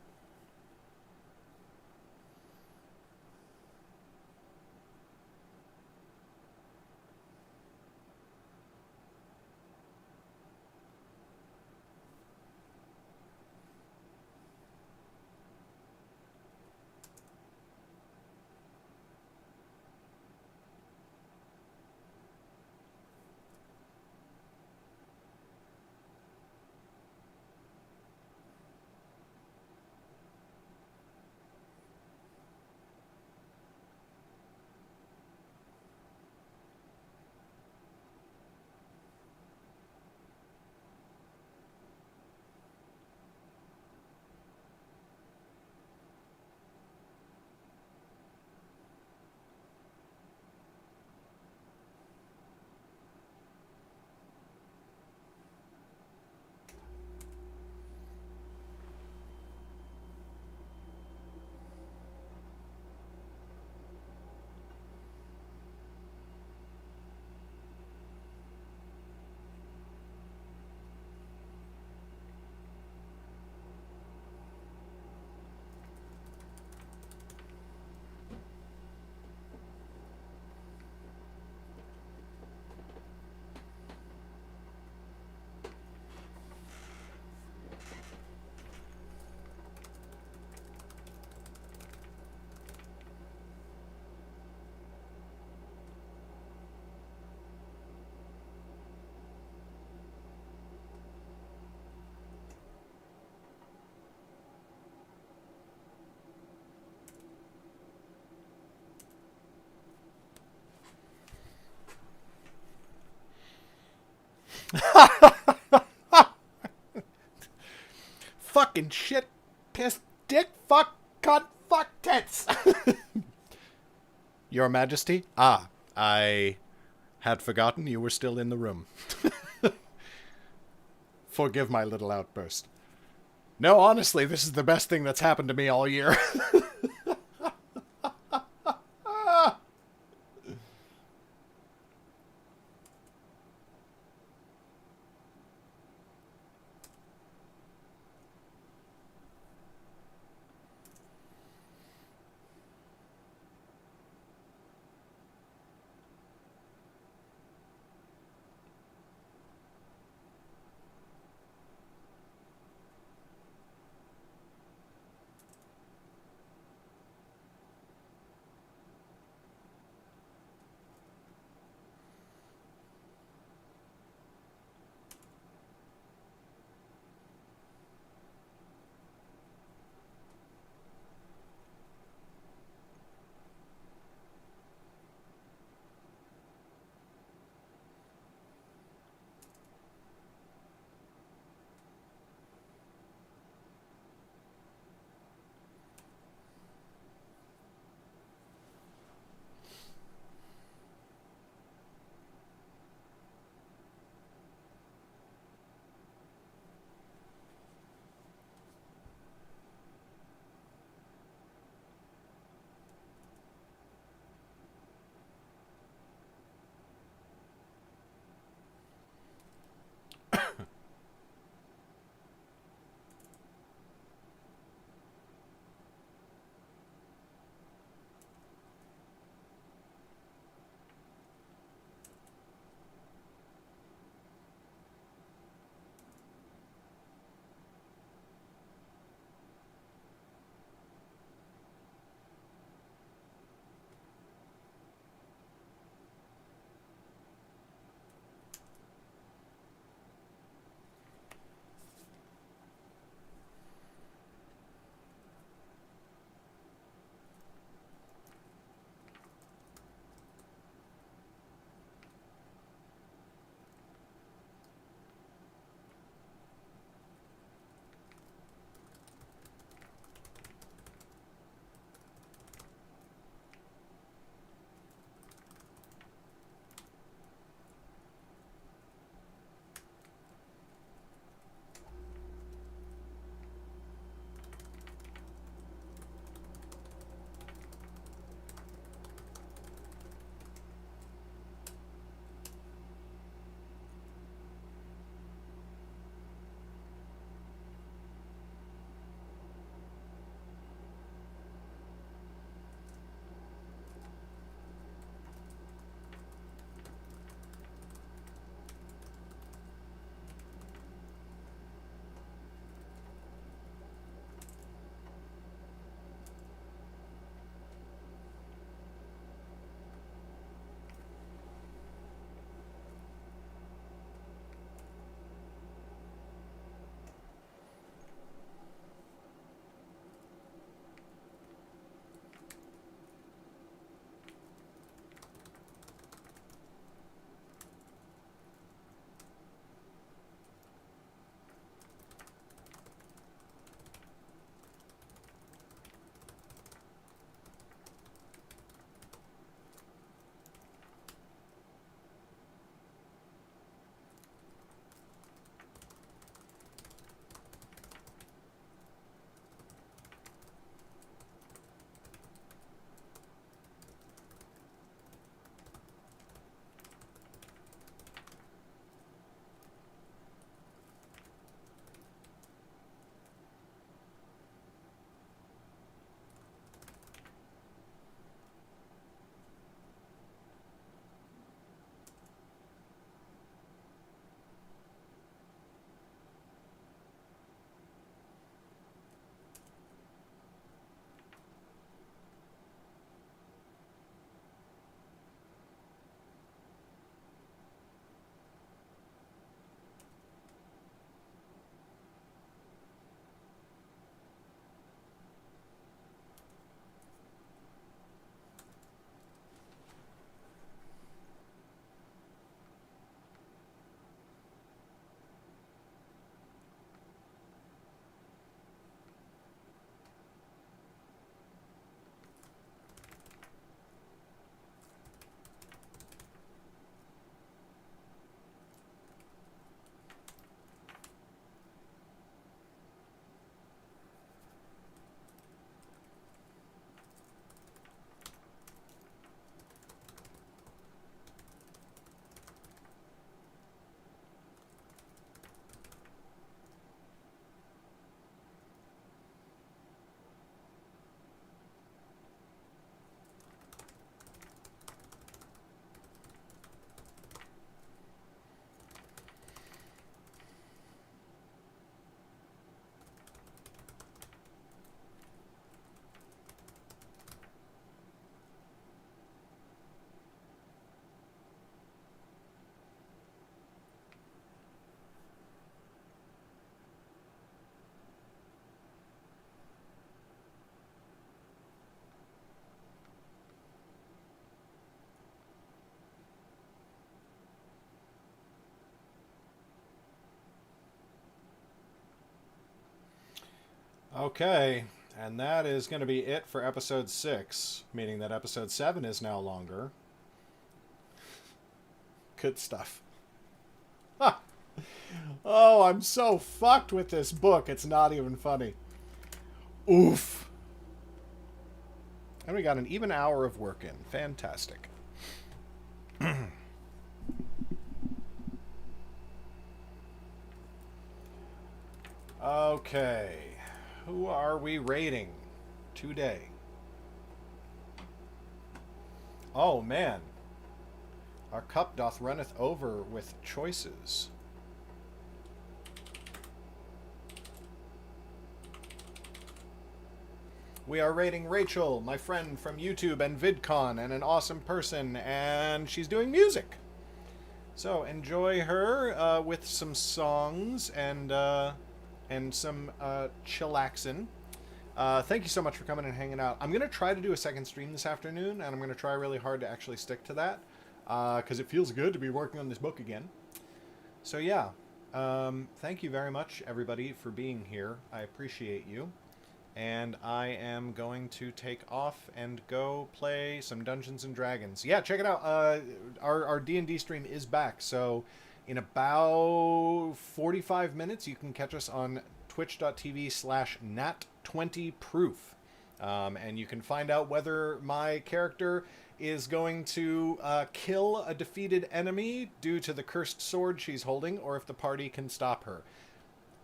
Fucking shit, piss, dick, fuck, cunt, fuck, tits. Your Majesty? Ah, I had forgotten you were still in the room. Forgive my little outburst. No, honestly, this is the best thing that's happened to me all year. Okay, and that is going to be it for episode 6, meaning that episode 7 is now longer. Good stuff. Ah. Oh, I'm so fucked with this book. It's not even funny. Oof. And we got an even hour of work in. Fantastic. Okay. Who are we rating today? Oh, man. Our cup doth runneth over with choices. We are rating Rachel, my friend from YouTube and VidCon, and an awesome person, and she's doing music. So enjoy her with some songs and some chillaxin'. Thank you so much for coming and hanging out. I'm going to try to do a second stream this afternoon, and I'm going to try really hard to actually stick to that, because it feels good to be working on this book again. So yeah, thank you very much, everybody, for being here. I appreciate you. And I am going to take off and go play some Dungeons and Dragons. Yeah, check it out. Our D&D stream is back. So in about 45 minutes, you can catch us on twitch.tv/nat20proof. And you can find out whether my character is going to kill a defeated enemy due to the cursed sword she's holding, or if the party can stop her.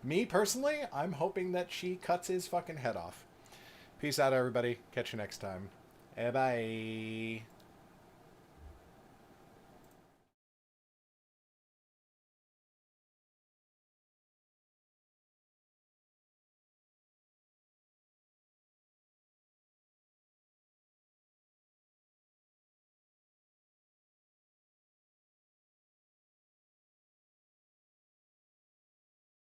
Me, personally, I'm hoping that she cuts his fucking head off. Peace out, everybody. Catch you next time. Bye-bye.